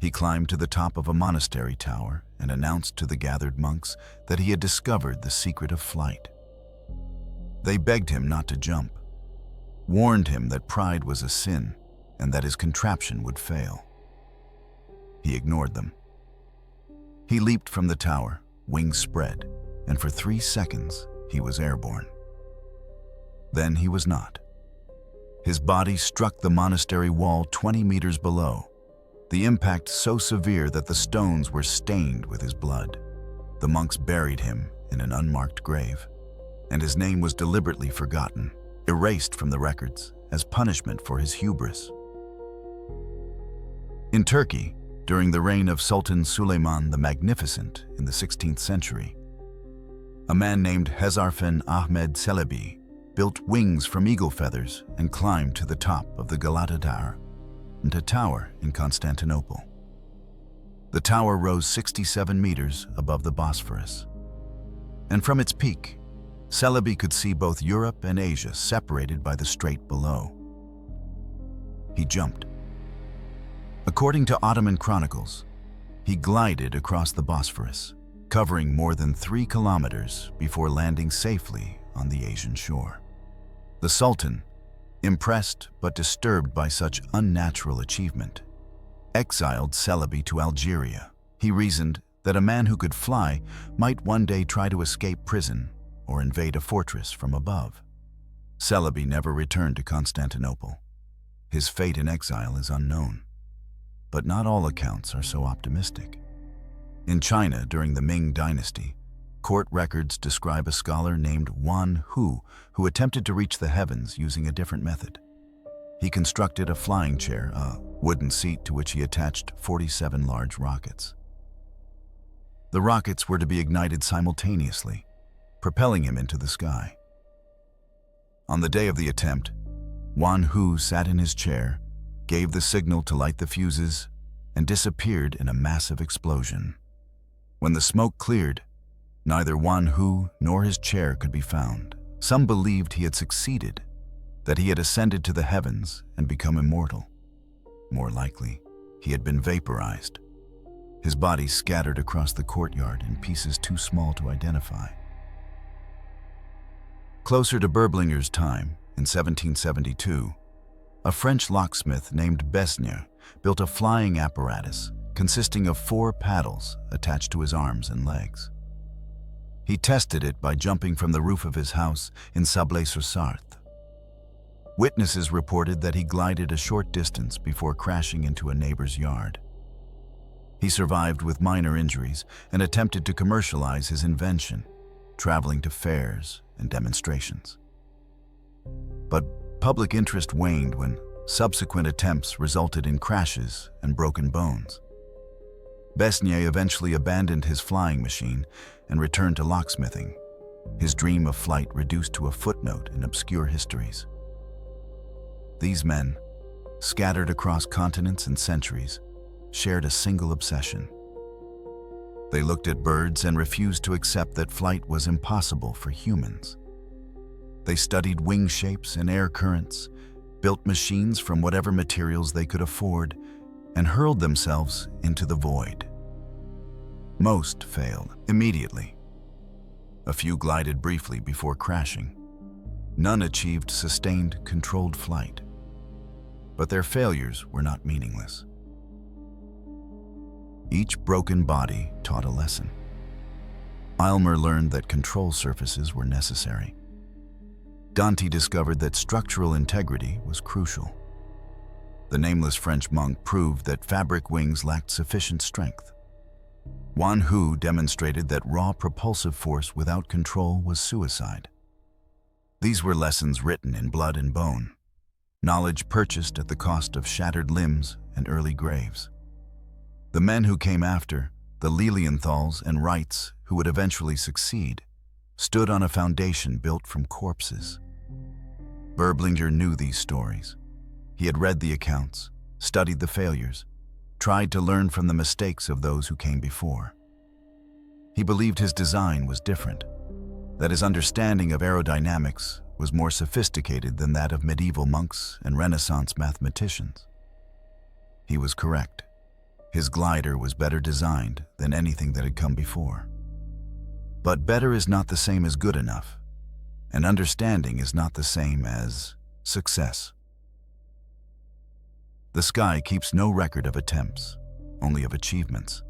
He climbed to the top of a monastery tower and announced to the gathered monks that he had discovered the secret of flight. They begged him not to jump, warned him that pride was a sin and that his contraption would fail. He ignored them. He leaped from the tower, wings spread, and for 3 seconds he was airborne. Then he was not. His body struck the monastery wall 20 meters below, the impact so severe that the stones were stained with his blood. The monks buried him in an unmarked grave, and his name was deliberately forgotten, erased from the records as punishment for his hubris. In Turkey, during the reign of Sultan Suleiman the Magnificent in the 16th century, a man named Hezarfen Ahmed Çelebi built wings from eagle feathers and climbed to the top of the Galata Tower, a tower in Constantinople. The tower rose 67 meters above the Bosphorus, and from its peak, Çelebi could see both Europe and Asia separated by the strait below. He jumped. According to Ottoman chronicles, he glided across the Bosphorus, covering more than 3 kilometers before landing safely on the Asian shore. The Sultan, impressed but disturbed by such unnatural achievement, exiled Çelebi to Algeria. He reasoned that a man who could fly might one day try to escape prison or invade a fortress from above. Çelebi never returned to Constantinople. His fate in exile is unknown. But not all accounts are so optimistic. In China during the Ming Dynasty, court records describe a scholar named Wan Hu who attempted to reach the heavens using a different method. He constructed a flying chair, a wooden seat to which he attached 47 large rockets. The rockets were to be ignited simultaneously, propelling him into the sky. On the day of the attempt, Wan Hu sat in his chair, gave the signal to light the fuses, and disappeared in a massive explosion. When the smoke cleared, neither Wan Hu nor his chair could be found. Some believed he had succeeded, that he had ascended to the heavens and become immortal. More likely, he had been vaporized, his body scattered across the courtyard in pieces too small to identify. Closer to Berblinger's time, in 1772, a French locksmith named Bastion built a flying apparatus consisting of 4 paddles attached to his arms and legs. He tested it by jumping from the roof of his house in Sablé-sur-Sarthe. Witnesses reported that he glided a short distance before crashing into a neighbor's yard. He survived with minor injuries and attempted to commercialize his invention, traveling to fairs and demonstrations. But public interest waned when subsequent attempts resulted in crashes and broken bones. Bastion eventually abandoned his flying machine and returned to locksmithing, his dream of flight reduced to a footnote in obscure histories. These men, scattered across continents and centuries, shared a single obsession. They looked at birds and refused to accept that flight was impossible for humans. They studied wing shapes and air currents, built machines from whatever materials they could afford, and hurled themselves into the void. Most failed immediately. A few glided briefly before crashing. None achieved sustained, controlled flight. But their failures were not meaningless. Each broken body taught a lesson. Aylmer learned that control surfaces were necessary. Dante discovered that structural integrity was crucial. The nameless French monk proved that fabric wings lacked sufficient strength. Wan Hu demonstrated that raw propulsive force without control was suicide. These were lessons written in blood and bone, knowledge purchased at the cost of shattered limbs and early graves. The men who came after, the Lilienthals and Wrights, who would eventually succeed, stood on a foundation built from corpses. Berblinger knew these stories. He had read the accounts, studied the failures, tried to learn from the mistakes of those who came before. He believed his design was different, that his understanding of aerodynamics was more sophisticated than that of medieval monks and Renaissance mathematicians. He was correct. His glider was better designed than anything that had come before. But better is not the same as good enough, and understanding is not the same as success. The sky keeps no record of attempts, only of achievements.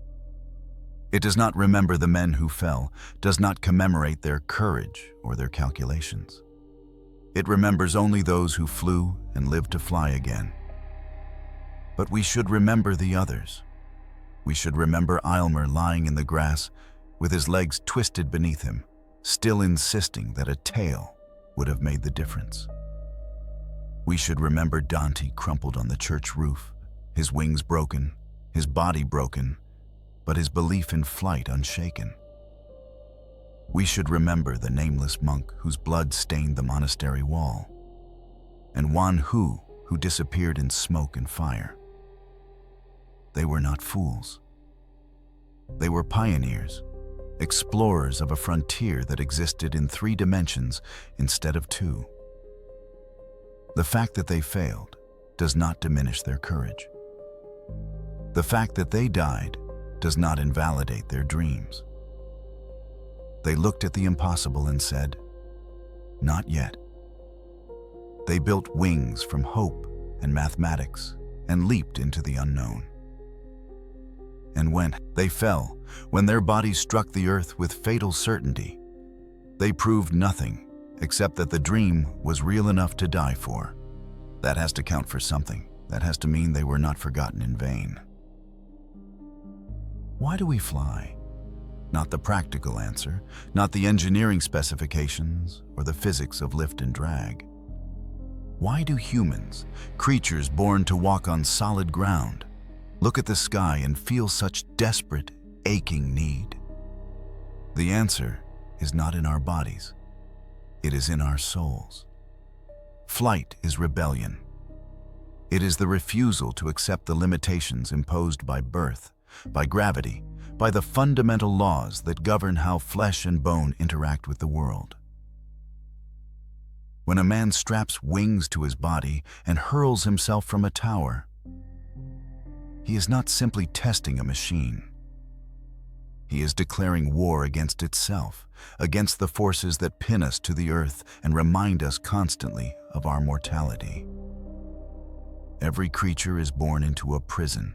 It does not remember the men who fell, does not commemorate their courage or their calculations. It remembers only those who flew and lived to fly again. But we should remember the others. We should remember Aylmer lying in the grass with his legs twisted beneath him, still insisting that a tail would have made the difference. We should remember Dante crumpled on the church roof, his wings broken, his body broken, but his belief in flight unshaken. We should remember the nameless monk whose blood stained the monastery wall, and Wan Hu who disappeared in smoke and fire. They were not fools. They were pioneers, explorers of a frontier that existed in 3 dimensions instead of 2. The fact that they failed does not diminish their courage. The fact that they died does not invalidate their dreams. They looked at the impossible and said, "Not yet." They built wings from hope and mathematics and leaped into the unknown. And when they fell, when their bodies struck the earth with fatal certainty, they proved nothing except that the dream was real enough to die for. That has to count for something. That has to mean they were not forgotten in vain. Why do we fly? Not the practical answer, not the engineering specifications or the physics of lift and drag. Why do humans, creatures born to walk on solid ground, look at the sky and feel such desperate, aching need? The answer is not in our bodies. It is in our souls. Flight is rebellion. It is the refusal to accept the limitations imposed by birth, by gravity, by the fundamental laws that govern how flesh and bone interact with the world. When a man straps wings to his body and hurls himself from a tower, he is not simply testing a machine. He is declaring war against itself, against the forces that pin us to the earth and remind us constantly of our mortality. Every creature is born into a prison.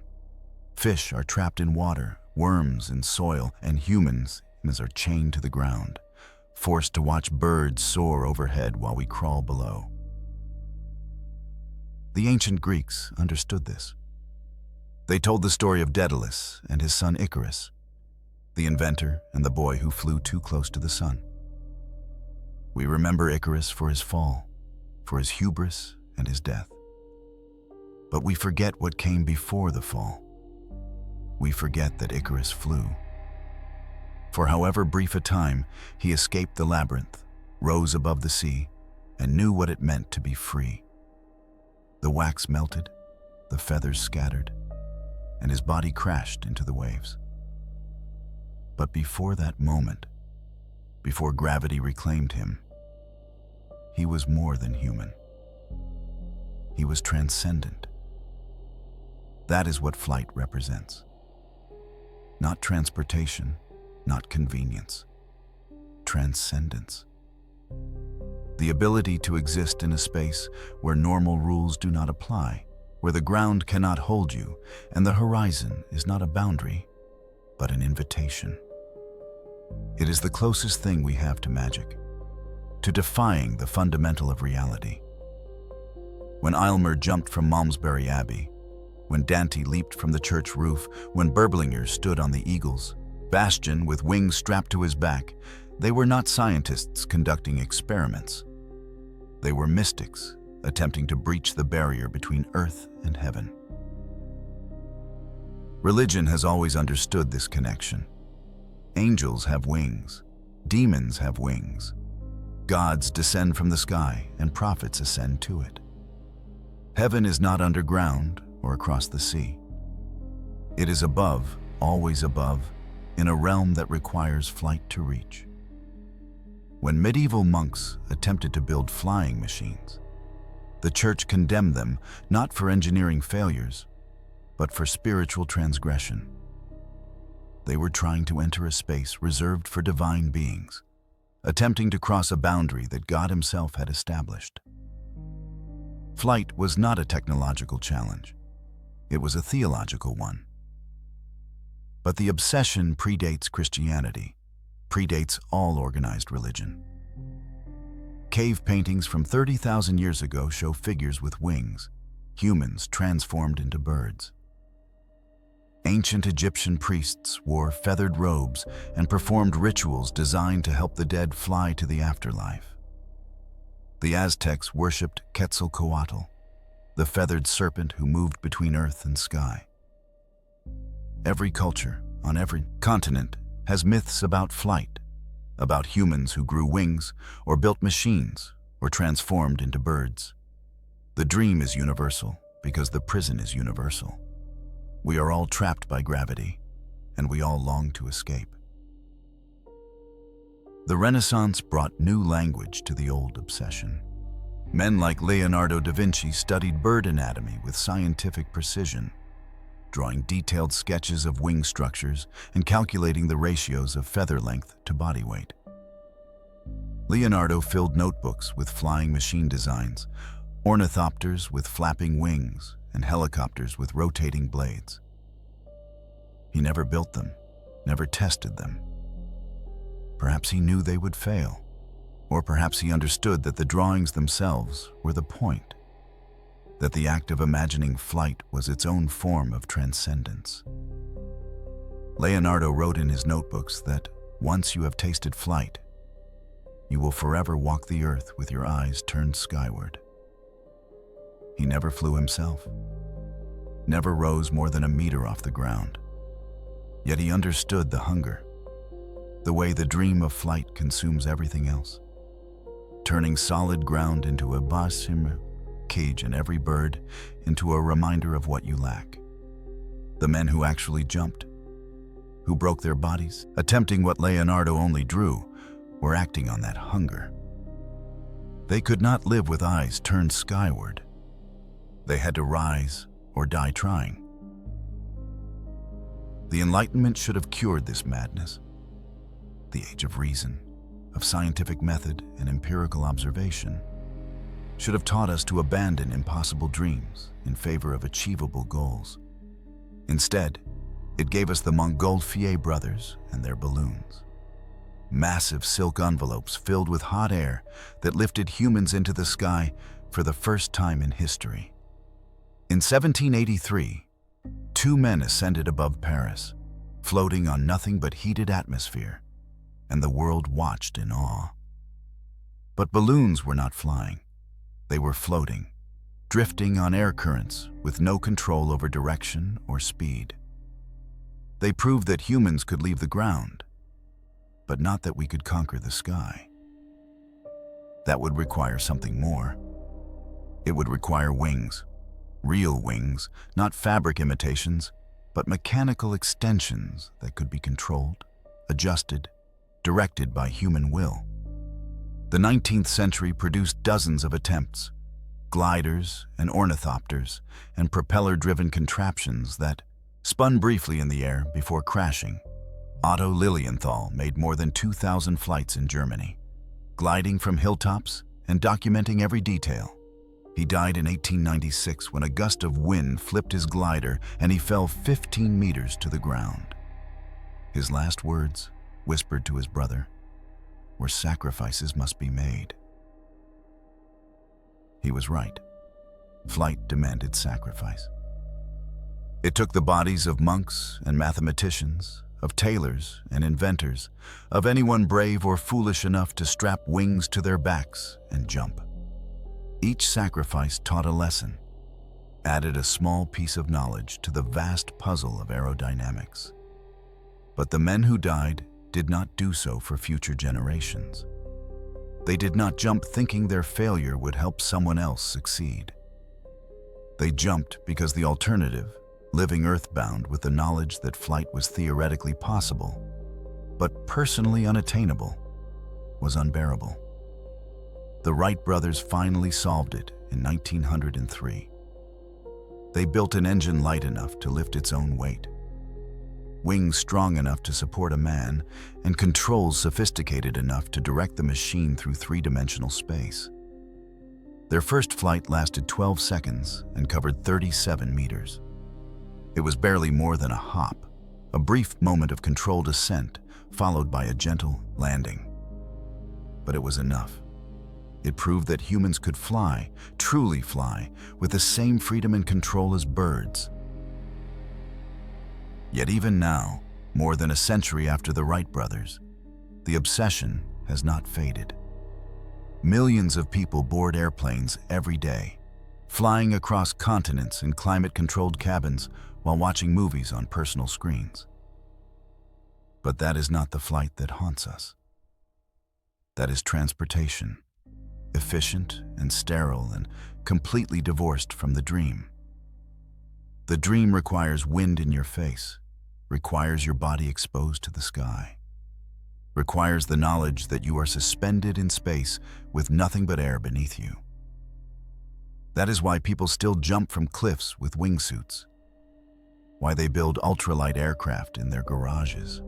Fish are trapped in water, worms in soil, and humans are chained to the ground, forced to watch birds soar overhead while we crawl below. The ancient Greeks understood this. They told the story of Daedalus and his son Icarus, the inventor and the boy who flew too close to the sun. We remember Icarus for his fall, for his hubris and his death. But we forget what came before the fall. We forget that Icarus flew. For however brief a time, he escaped the labyrinth, rose above the sea, and knew what it meant to be free. The wax melted, the feathers scattered, and his body crashed into the waves. But before that moment, before gravity reclaimed him, he was more than human. He was transcendent. That is what flight represents. Not transportation, not convenience. Transcendence. The ability to exist in a space where normal rules do not apply, where the ground cannot hold you, and the horizon is not a boundary, but an invitation. It is the closest thing we have to magic, to defying the fundamental of reality. When Aylmer jumped from Malmesbury Abbey, when Dante leaped from the church roof, when Berblinger stood on the eagles, Bastion with wings strapped to his back, they were not scientists conducting experiments. They were mystics attempting to breach the barrier between earth and heaven. Religion has always understood this connection. Angels have wings. Demons have wings. Gods descend from the sky, and prophets ascend to it. Heaven is not underground or across the sea. It is above, always above, in a realm that requires flight to reach. When medieval monks attempted to build flying machines, the church condemned them not for engineering failures, but for spiritual transgression. They were trying to enter a space reserved for divine beings, attempting to cross a boundary that God Himself had established. Flight was not a technological challenge. It was a theological one. But the obsession predates Christianity, predates all organized religion. Cave paintings from 30,000 years ago show figures with wings, humans transformed into birds. Ancient Egyptian priests wore feathered robes and performed rituals designed to help the dead fly to the afterlife. The Aztecs worshipped Quetzalcoatl, the feathered serpent who moved between earth and sky. Every culture, on every continent, has myths about flight, about humans who grew wings or built machines or transformed into birds. The dream is universal because the prison is universal. We are all trapped by gravity, and we all long to escape. The Renaissance brought new language to the old obsession. Men like Leonardo da Vinci studied bird anatomy with scientific precision, drawing detailed sketches of wing structures and calculating the ratios of feather length to body weight. Leonardo filled notebooks with flying machine designs, ornithopters with flapping wings, and helicopters with rotating blades. He never built them, never tested them. Perhaps he knew they would fail, or perhaps he understood that the drawings themselves were the point, that the act of imagining flight was its own form of transcendence. Leonardo wrote in his notebooks that once you have tasted flight, you will forever walk the earth with your eyes turned skyward. He never flew himself, never rose more than a meter off the ground. Yet he understood the hunger, the way the dream of flight consumes everything else, turning solid ground into a Bastion cage and every bird into a reminder of what you lack. The men who actually jumped, who broke their bodies, attempting what Leonardo only drew, were acting on that hunger. They could not live with eyes turned skyward. They had to rise or die trying. The Enlightenment should have cured this madness. The age of reason, of scientific method and empirical observation, should have taught us to abandon impossible dreams in favor of achievable goals. Instead, it gave us the Montgolfier brothers and their balloons. Massive silk envelopes filled with hot air that lifted humans into the sky for the first time in history. In 1783, two men ascended above Paris, floating on nothing but heated atmosphere, and the world watched in awe. But balloons were not flying. They were floating, drifting on air currents with no control over direction or speed. They proved that humans could leave the ground, but not that we could conquer the sky. That would require something more. It would require wings, real wings, not fabric imitations, but mechanical extensions that could be controlled, adjusted, directed by human will. The 19th century produced dozens of attempts, gliders and ornithopters and propeller-driven contraptions that spun briefly in the air before crashing. Otto Lilienthal made more than 2,000 flights in Germany, gliding from hilltops and documenting every detail. He died in 1896 when a gust of wind flipped his glider and he fell 15 meters to the ground. His last words, whispered to his brother, were sacrifices must be made. He was right. Flight demanded sacrifice. It took the bodies of monks and mathematicians, of tailors and inventors, of anyone brave or foolish enough to strap wings to their backs and jump. Each sacrifice taught a lesson, added a small piece of knowledge to the vast puzzle of aerodynamics. But the men who died did not do so for future generations. They did not jump thinking their failure would help someone else succeed. They jumped because the alternative, living earthbound with the knowledge that flight was theoretically possible, but personally unattainable, was unbearable. The Wright brothers finally solved it in 1903. They built an engine light enough to lift its own weight, wings strong enough to support a man, and controls sophisticated enough to direct the machine through three-dimensional space. Their first flight lasted 12 seconds and covered 37 meters. It was barely more than a hop, a brief moment of controlled ascent followed by a gentle landing. But it was enough. It proved that humans could fly, truly fly, with the same freedom and control as birds. Yet even now, more than a century after the Wright brothers, the obsession has not faded. Millions of people board airplanes every day, flying across continents in climate-controlled cabins while watching movies on personal screens. But that is not the flight that haunts us. That is transportation, efficient and sterile and completely divorced from the dream. The dream requires wind in your face, requires your body exposed to the sky, requires the knowledge that you are suspended in space with nothing but air beneath you. That is why people still jump from cliffs with wingsuits, why they build ultralight aircraft in their garages,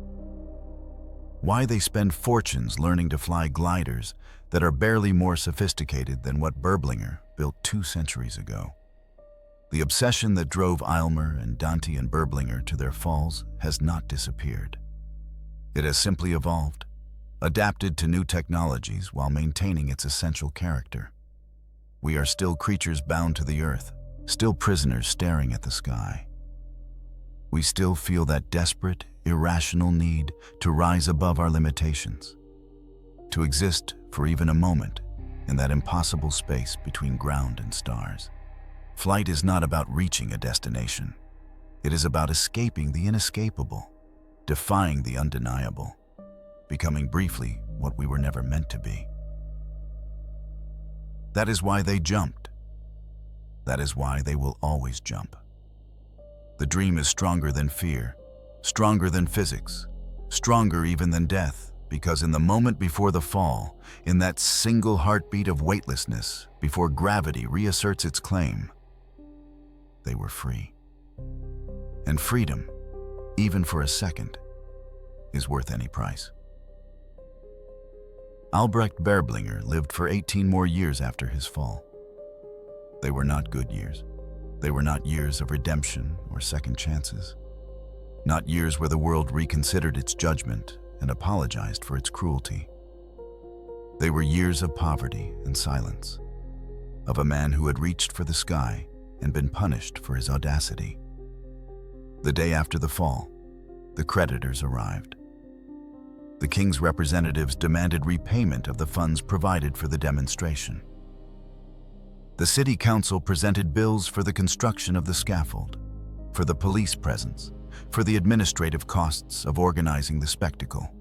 why they spend fortunes learning to fly gliders that are barely more sophisticated than what Berblinger built 2 centuries ago. The obsession that drove Aylmer and Dante and Berblinger to their falls has not disappeared. It has simply evolved, adapted to new technologies while maintaining its essential character. We are still creatures bound to the earth, still prisoners staring at the sky. We still feel that desperate, irrational need to rise above our limitations, to exist for even a moment in that impossible space between ground and stars. Flight is not about reaching a destination. It is about escaping the inescapable, defying the undeniable, becoming briefly what we were never meant to be. That is why they jumped. That is why they will always jump. The dream is stronger than fear, stronger than physics, stronger even than death, because in the moment before the fall, in that single heartbeat of weightlessness, before gravity reasserts its claim, they were free. And freedom, even for a second, is worth any price. Albrecht Berblinger lived for 18 more years after his fall. They were not good years. They were not years of redemption or second chances. Not years where the world reconsidered its judgment and apologized for its cruelty. They were years of poverty and silence, of a man who had reached for the sky and been punished for his audacity. The day after the fall, the creditors arrived. The king's representatives demanded repayment of the funds provided for the demonstration. The city council presented bills for the construction of the scaffold, for the police presence, for the administrative costs of organizing the spectacle.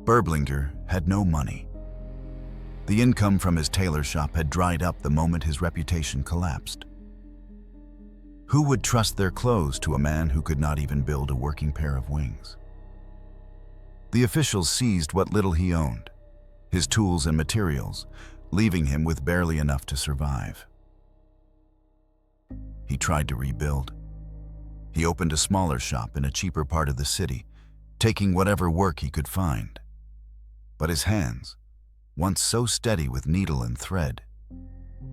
Berblinger had no money. The income from his tailor shop had dried up the moment his reputation collapsed. Who would trust their clothes to a man who could not even build a working pair of wings? The officials seized what little he owned, his tools and materials, leaving him with barely enough to survive. He tried to rebuild. He opened a smaller shop in a cheaper part of the city, taking whatever work he could find. But his hands, once so steady with needle and thread,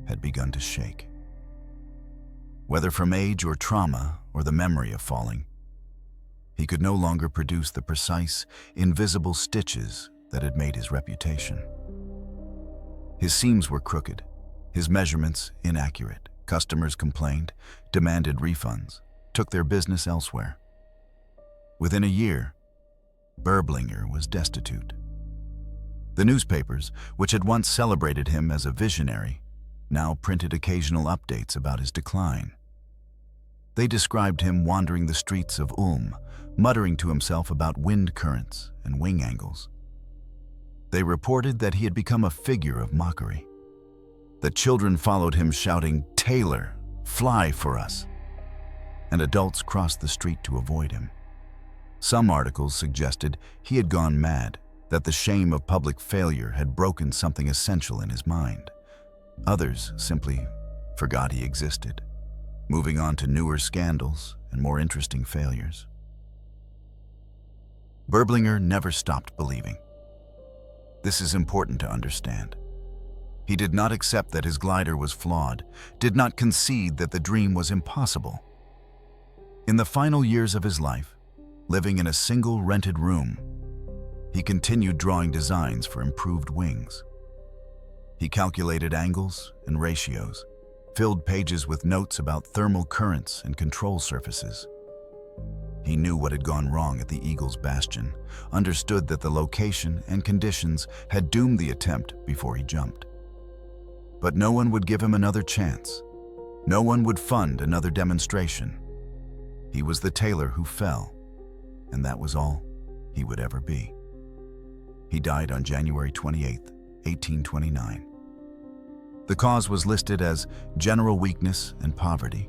had begun to shake. Whether from age or trauma or the memory of falling, he could no longer produce the precise, invisible stitches that had made his reputation. His seams were crooked, his measurements inaccurate. Customers complained, demanded refunds, took their business elsewhere. Within a year, Berblinger was destitute. The newspapers, which had once celebrated him as a visionary, now printed occasional updates about his decline. They described him wandering the streets of Ulm, muttering to himself about wind currents and wing angles. They reported that he had become a figure of mockery, that children followed him shouting, "Tailor, fly for us," and adults crossed the street to avoid him. Some articles suggested he had gone mad, that the shame of public failure had broken something essential in his mind. Others simply forgot he existed, moving on to newer scandals and more interesting failures. Berblinger never stopped believing. This is important to understand. He did not accept that his glider was flawed, did not concede that the dream was impossible. In the final years of his life, living in a single rented room, he continued drawing designs for improved wings. He calculated angles and ratios, filled pages with notes about thermal currents and control surfaces. He knew what had gone wrong at the Eagle's Bastion, understood that the location and conditions had doomed the attempt before he jumped. But no one would give him another chance. No one would fund another demonstration. He was the tailor who fell, and that was all he would ever be. He died on January 28, 1829. The cause was listed as general weakness and poverty,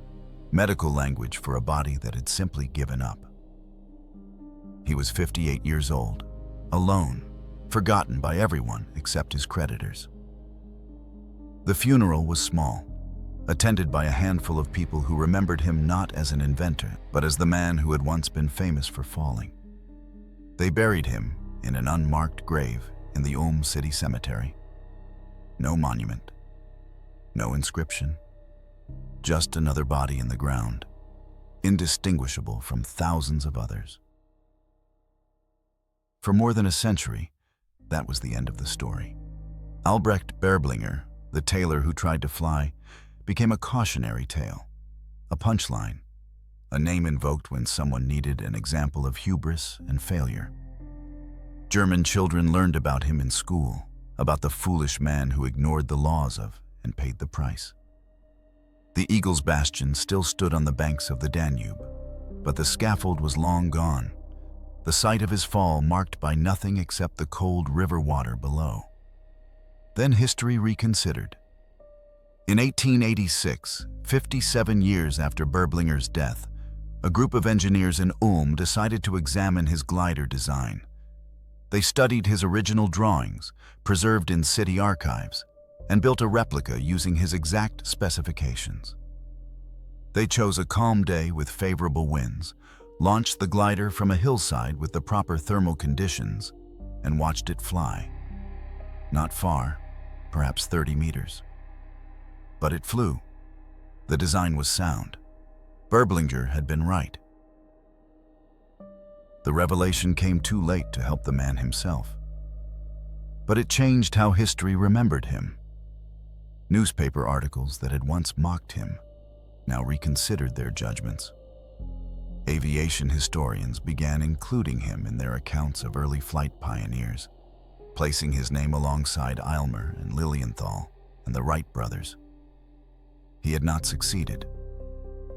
medical language for a body that had simply given up. He was 58 years old, alone, forgotten by everyone except his creditors. The funeral was small, attended by a handful of people who remembered him not as an inventor, but as the man who had once been famous for falling. They buried him in an unmarked grave in the Ulm city cemetery. No monument, no inscription, just another body in the ground, indistinguishable from thousands of others. For more than a century, that was the end of the story. Albrecht Berblinger, the tailor who tried to fly, became a cautionary tale, a punchline, a name invoked when someone needed an example of hubris and failure. German children learned about him in school, about the foolish man who ignored the laws of and paid the price. The Eagle's Bastion still stood on the banks of the Danube, but the scaffold was long gone, the site of his fall marked by nothing except the cold river water below. Then history reconsidered. In 1886, 57 years after Berblinger's death, a group of engineers in Ulm decided to examine his glider design. They studied his original drawings, preserved in city archives, and built a replica using his exact specifications. They chose a calm day with favorable winds, launched the glider from a hillside with the proper thermal conditions, and watched it fly. Not far, perhaps 30 meters. But it flew. The design was sound. Berblinger had been right. The revelation came too late to help the man himself. But it changed how history remembered him. Newspaper articles that had once mocked him now reconsidered their judgments. Aviation historians began including him in their accounts of early flight pioneers, placing his name alongside Aylmer and Lilienthal and the Wright brothers. He had not succeeded,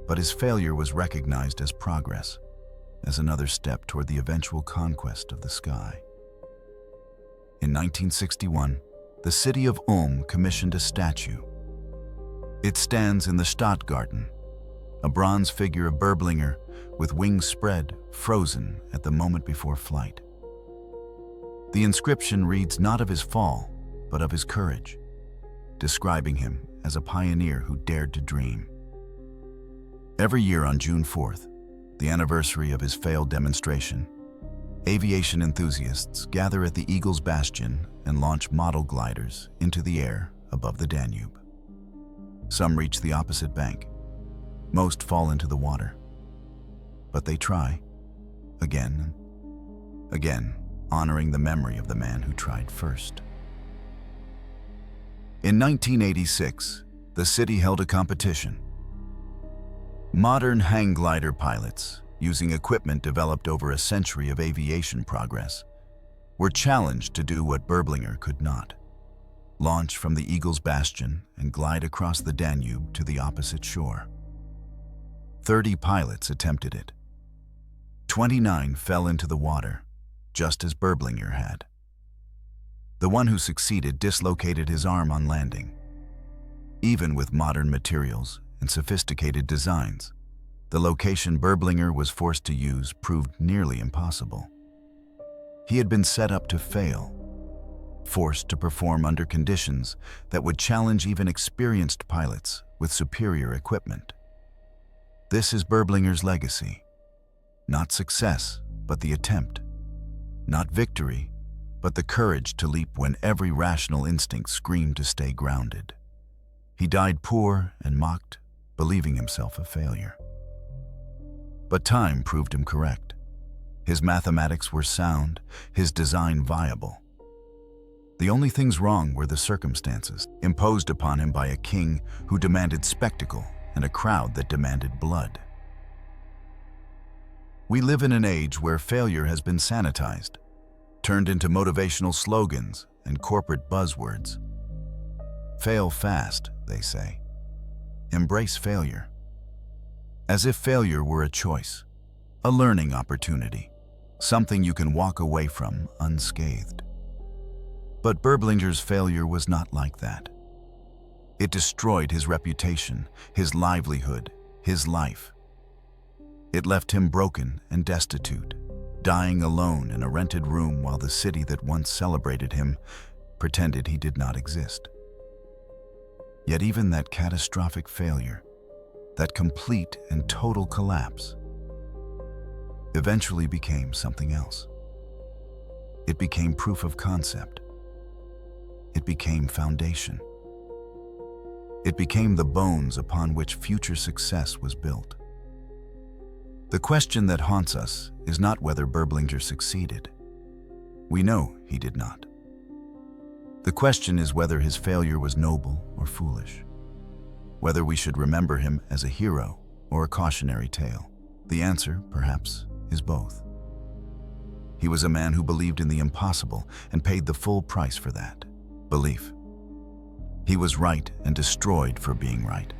but his failure was recognized as progress, as another step toward the eventual conquest of the sky. In 1961, the city of Ulm commissioned a statue. It stands in the Stadtgarten, a bronze figure of Berblinger with wings spread, frozen at the moment before flight. The inscription reads not of his fall, but of his courage, describing him as a pioneer who dared to dream. Every year on June 4th, the anniversary of his failed demonstration, aviation enthusiasts gather at the Eagle's Bastion and launch model gliders into the air above the Danube. Some reach the opposite bank. Most fall into the water. But they try, again and again, honoring the memory of the man who tried first. In 1986, the city held a competition. Modern hang glider pilots, using equipment developed over a century of aviation progress, were challenged to do what Berblinger could not: launch from the Eagle's Bastion and glide across the Danube to the opposite shore. 30 pilots attempted it. 29 fell into the water, just as Berblinger had. The one who succeeded dislocated his arm on landing. Even with modern materials and sophisticated designs, the location Berblinger was forced to use proved nearly impossible. He had been set up to fail, forced to perform under conditions that would challenge even experienced pilots with superior equipment. This is Berblinger's legacy. Not success, but the attempt. Not victory, but the courage to leap when every rational instinct screamed to stay grounded. He died poor and mocked, believing himself a failure. But time proved him correct. His mathematics were sound, his design viable. The only things wrong were the circumstances imposed upon him by a king who demanded spectacle and a crowd that demanded blood. We live in an age where failure has been sanitized, turned into motivational slogans and corporate buzzwords. Fail fast, they say. Embrace failure. As if failure were a choice, a learning opportunity, something you can walk away from unscathed. But Berblinger's failure was not like that. It destroyed his reputation, his livelihood, his life. It left him broken and destitute, dying alone in a rented room while the city that once celebrated him pretended he did not exist. Yet even that catastrophic failure, that complete and total collapse, eventually became something else. It became proof of concept. It became foundation. It became the bones upon which future success was built. The question that haunts us is not whether Berblinger succeeded. We know he did not. The question is whether his failure was noble or foolish, whether we should remember him as a hero or a cautionary tale. The answer, perhaps, is both. He was a man who believed in the impossible and paid the full price for that belief. He was right and destroyed for being right.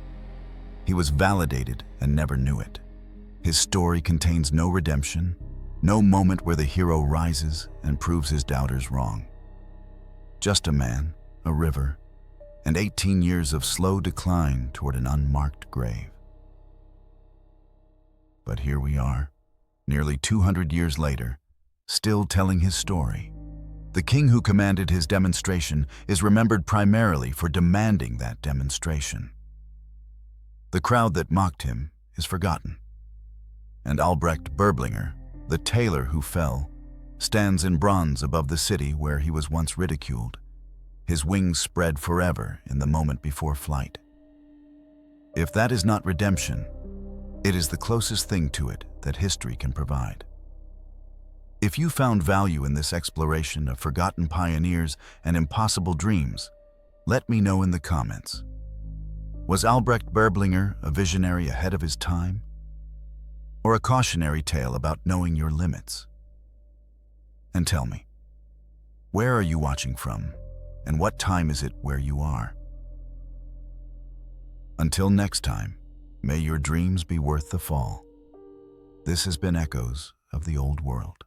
He was validated and never knew it. His story contains no redemption, no moment where the hero rises and proves his doubters wrong. Just a man, a river, and 18 years of slow decline toward an unmarked grave. But here we are, nearly 200 years later, still telling his story. The king who commanded his demonstration is remembered primarily for demanding that demonstration. The crowd that mocked him is forgotten. And Albrecht Berblinger, the tailor who fell, stands in bronze above the city where he was once ridiculed, his wings spread forever in the moment before flight. If that is not redemption, it is the closest thing to it that history can provide. If you found value in this exploration of forgotten pioneers and impossible dreams, let me know in the comments. Was Albrecht Berblinger a visionary ahead of his time? Or a cautionary tale about knowing your limits? And tell me, where are you watching from, and what time is it where you are? Until next time, may your dreams be worth the fall. This has been Echoes of the Old World.